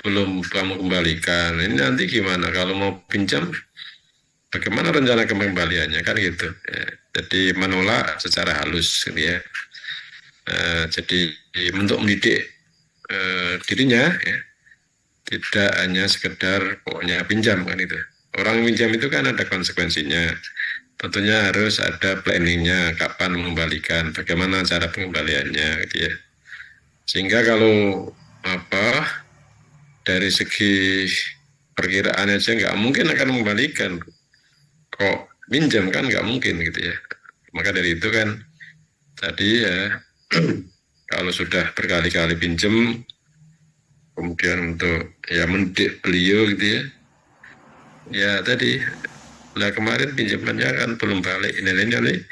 belum kamu kembalikan. Ini nanti gimana kalau mau pinjam? Bagaimana rencana kembaliannya kan gitu. Ya. Jadi menolak secara halus gitu ya. Jadi untuk mendidik dirinya ya, tidak hanya sekedar pokoknya pinjam kan itu. Orang pinjam itu kan ada konsekuensinya. Tentunya harus ada planningnya, kapan mengembalikan, bagaimana cara pengembaliannya gitu ya. Sehingga kalau dari segi perkiraan aja nggak mungkin akan mengembalikan, kok pinjam kan nggak mungkin gitu ya. Maka dari itu kan tadi ya kalau sudah berkali-kali pinjam, kemudian untuk ya mendidik beliau gitu ya tadi, nah kemarin pinjamannya kan belum balik, ini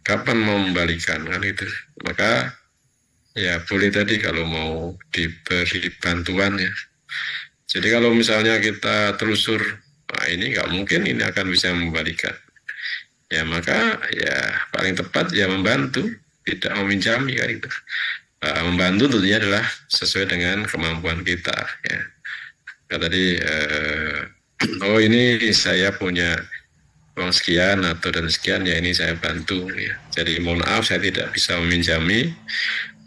kapan mau membalikan kan itu. Maka ya boleh tadi kalau mau diberi bantuan ya. Jadi kalau misalnya kita telusur, ini nggak mungkin ini akan bisa membalikan. Ya maka ya paling tepat ya membantu, tidak meminjami kan itu. Membantu tentunya adalah sesuai dengan kemampuan kita ya. Nah, tadi ini saya punya uang sekian atau dan sekian ya, ini saya bantu ya. Jadi mohon maaf saya tidak bisa meminjami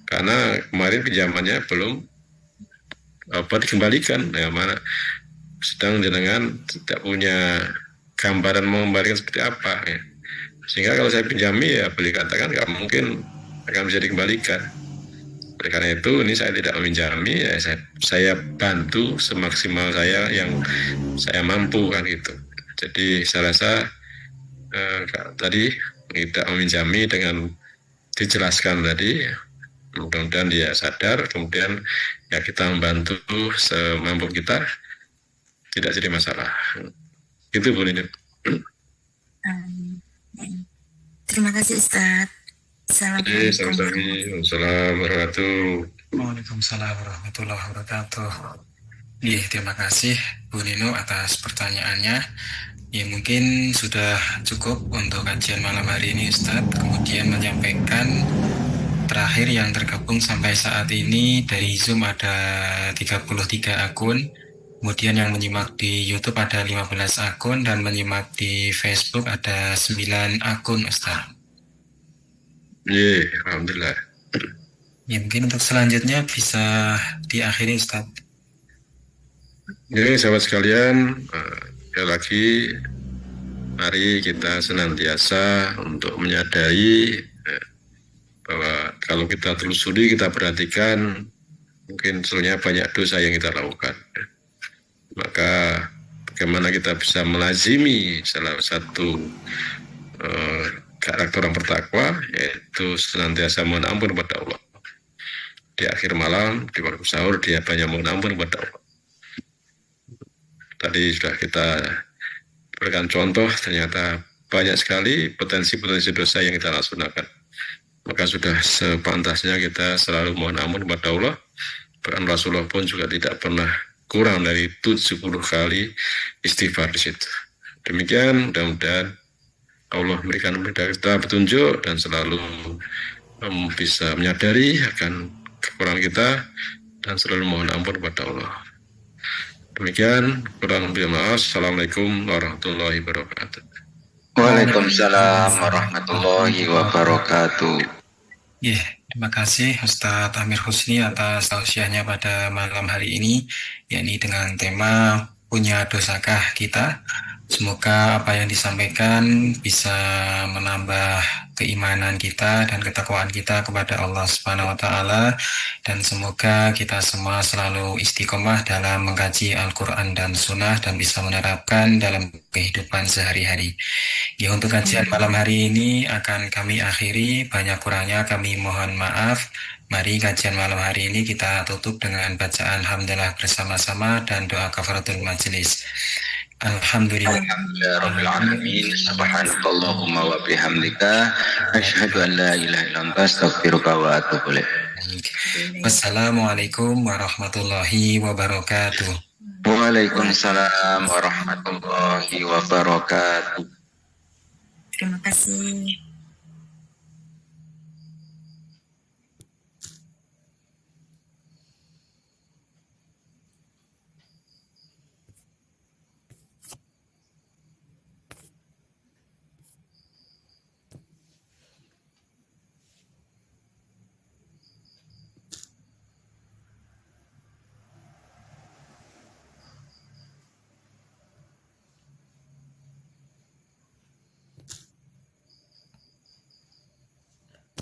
karena kemarin pinjamannya belum dikembalikan. Ya, mana sedang jenengan tidak punya gambaran mau membalikan seperti apa ya. Sehingga kalau saya pinjami ya boleh katakan nggak mungkin akan bisa dikembalikan. Oleh karena itu ini saya tidak meminjami ya, saya bantu semaksimal saya yang saya mampu kan gitu. Jadi saya rasa tadi tidak meminjami dengan dijelaskan tadi, mudah-mudahan dia sadar, kemudian ya kita membantu semampu kita, tidak jadi masalah. Itu Bu Nini. Terima kasih Ustadz. Assalamualaikum. Assalamualaikum warahmatullahi Waalaikumsalam warahmatullahi wabarakatuh. Iya, terima kasih Bu Nino atas pertanyaannya. Ya, mungkin sudah cukup untuk kajian malam hari ini Ustadz. Kemudian menyampaikan terakhir yang tergabung sampai saat ini dari Zoom ada 33 akun. Kemudian yang menyimak di YouTube ada 15 akun dan menyimak di Facebook ada 9 akun Ustadz. Iya, alhamdulillah. Ya, mungkin untuk selanjutnya bisa diakhiri Ustadz. Jadi sahabat sekalian, sekali lagi mari kita senantiasa untuk menyadari bahwa kalau kita telusuri, kita perhatikan, mungkin sebenarnya banyak dosa yang kita lakukan. Maka bagaimana kita bisa melazimi salah satu karakter orang bertakwa, yaitu senantiasa mohon ampun kepada Allah. Di akhir malam, di waktu sahur, dia banyak mohon ampun kepada Allah. Tadi sudah kita berikan contoh, ternyata banyak sekali potensi-potensi dosa yang kita laksanakan. Maka sudah sepantasnya kita selalu mohon ampun kepada Allah. Bahkan Rasulullah pun juga tidak pernah kurang dari 70 kali istighfar di situ. Demikian, mudah-mudahan Allah memberikan kita petunjuk dan selalu bisa menyadari akan kekurangan kita dan selalu mohon ampun kepada Allah. Demikian, kurang lebih maaf. Assalamualaikum warahmatullahi wabarakatuh. Waalaikumsalam warahmatullahi wabarakatuh. Ya, terima kasih Ustadz Amir Husni atas tausiahnya pada malam hari ini, yakni dengan tema punya dosakah kita. Semoga apa yang disampaikan bisa menambah keimanan kita dan ketakwaan kita kepada Allah Subhanahu wa taala, dan semoga kita semua selalu istiqomah dalam mengkaji Al-Qur'an dan Sunnah dan bisa menerapkan dalam kehidupan sehari-hari. Ya, untuk kajian malam hari ini akan kami akhiri, banyak kurangnya kami mohon maaf. Mari kajian malam hari ini kita tutup dengan bacaan hamdalah bersama-sama dan doa kafaratul majelis. Alhamdulillah Rabbil alamin. Subhanakallahumma wa bihamdika asyhadu an la ilaha illa anta astaghfiruka wa atubu ilaik. Wassalamualaikum warahmatullahi wabarakatuh. Waalaikumsalam warahmatullahi wabarakatuh. Terima kasih.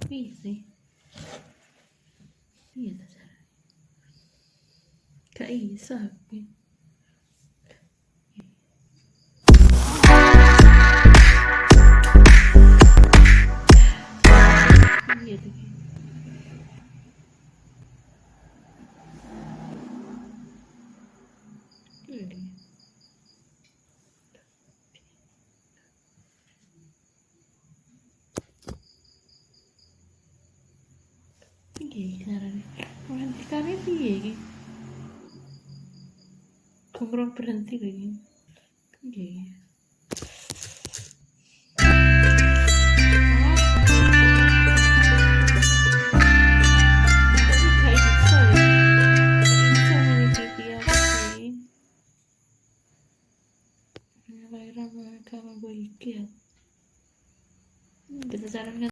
Iya sih. Iya tuh cara. Gak bisa. Iya tuh. Iya. Piye carane? Menghentikannya piye iki? Kurang berhenti lagi. Piye? Kita cara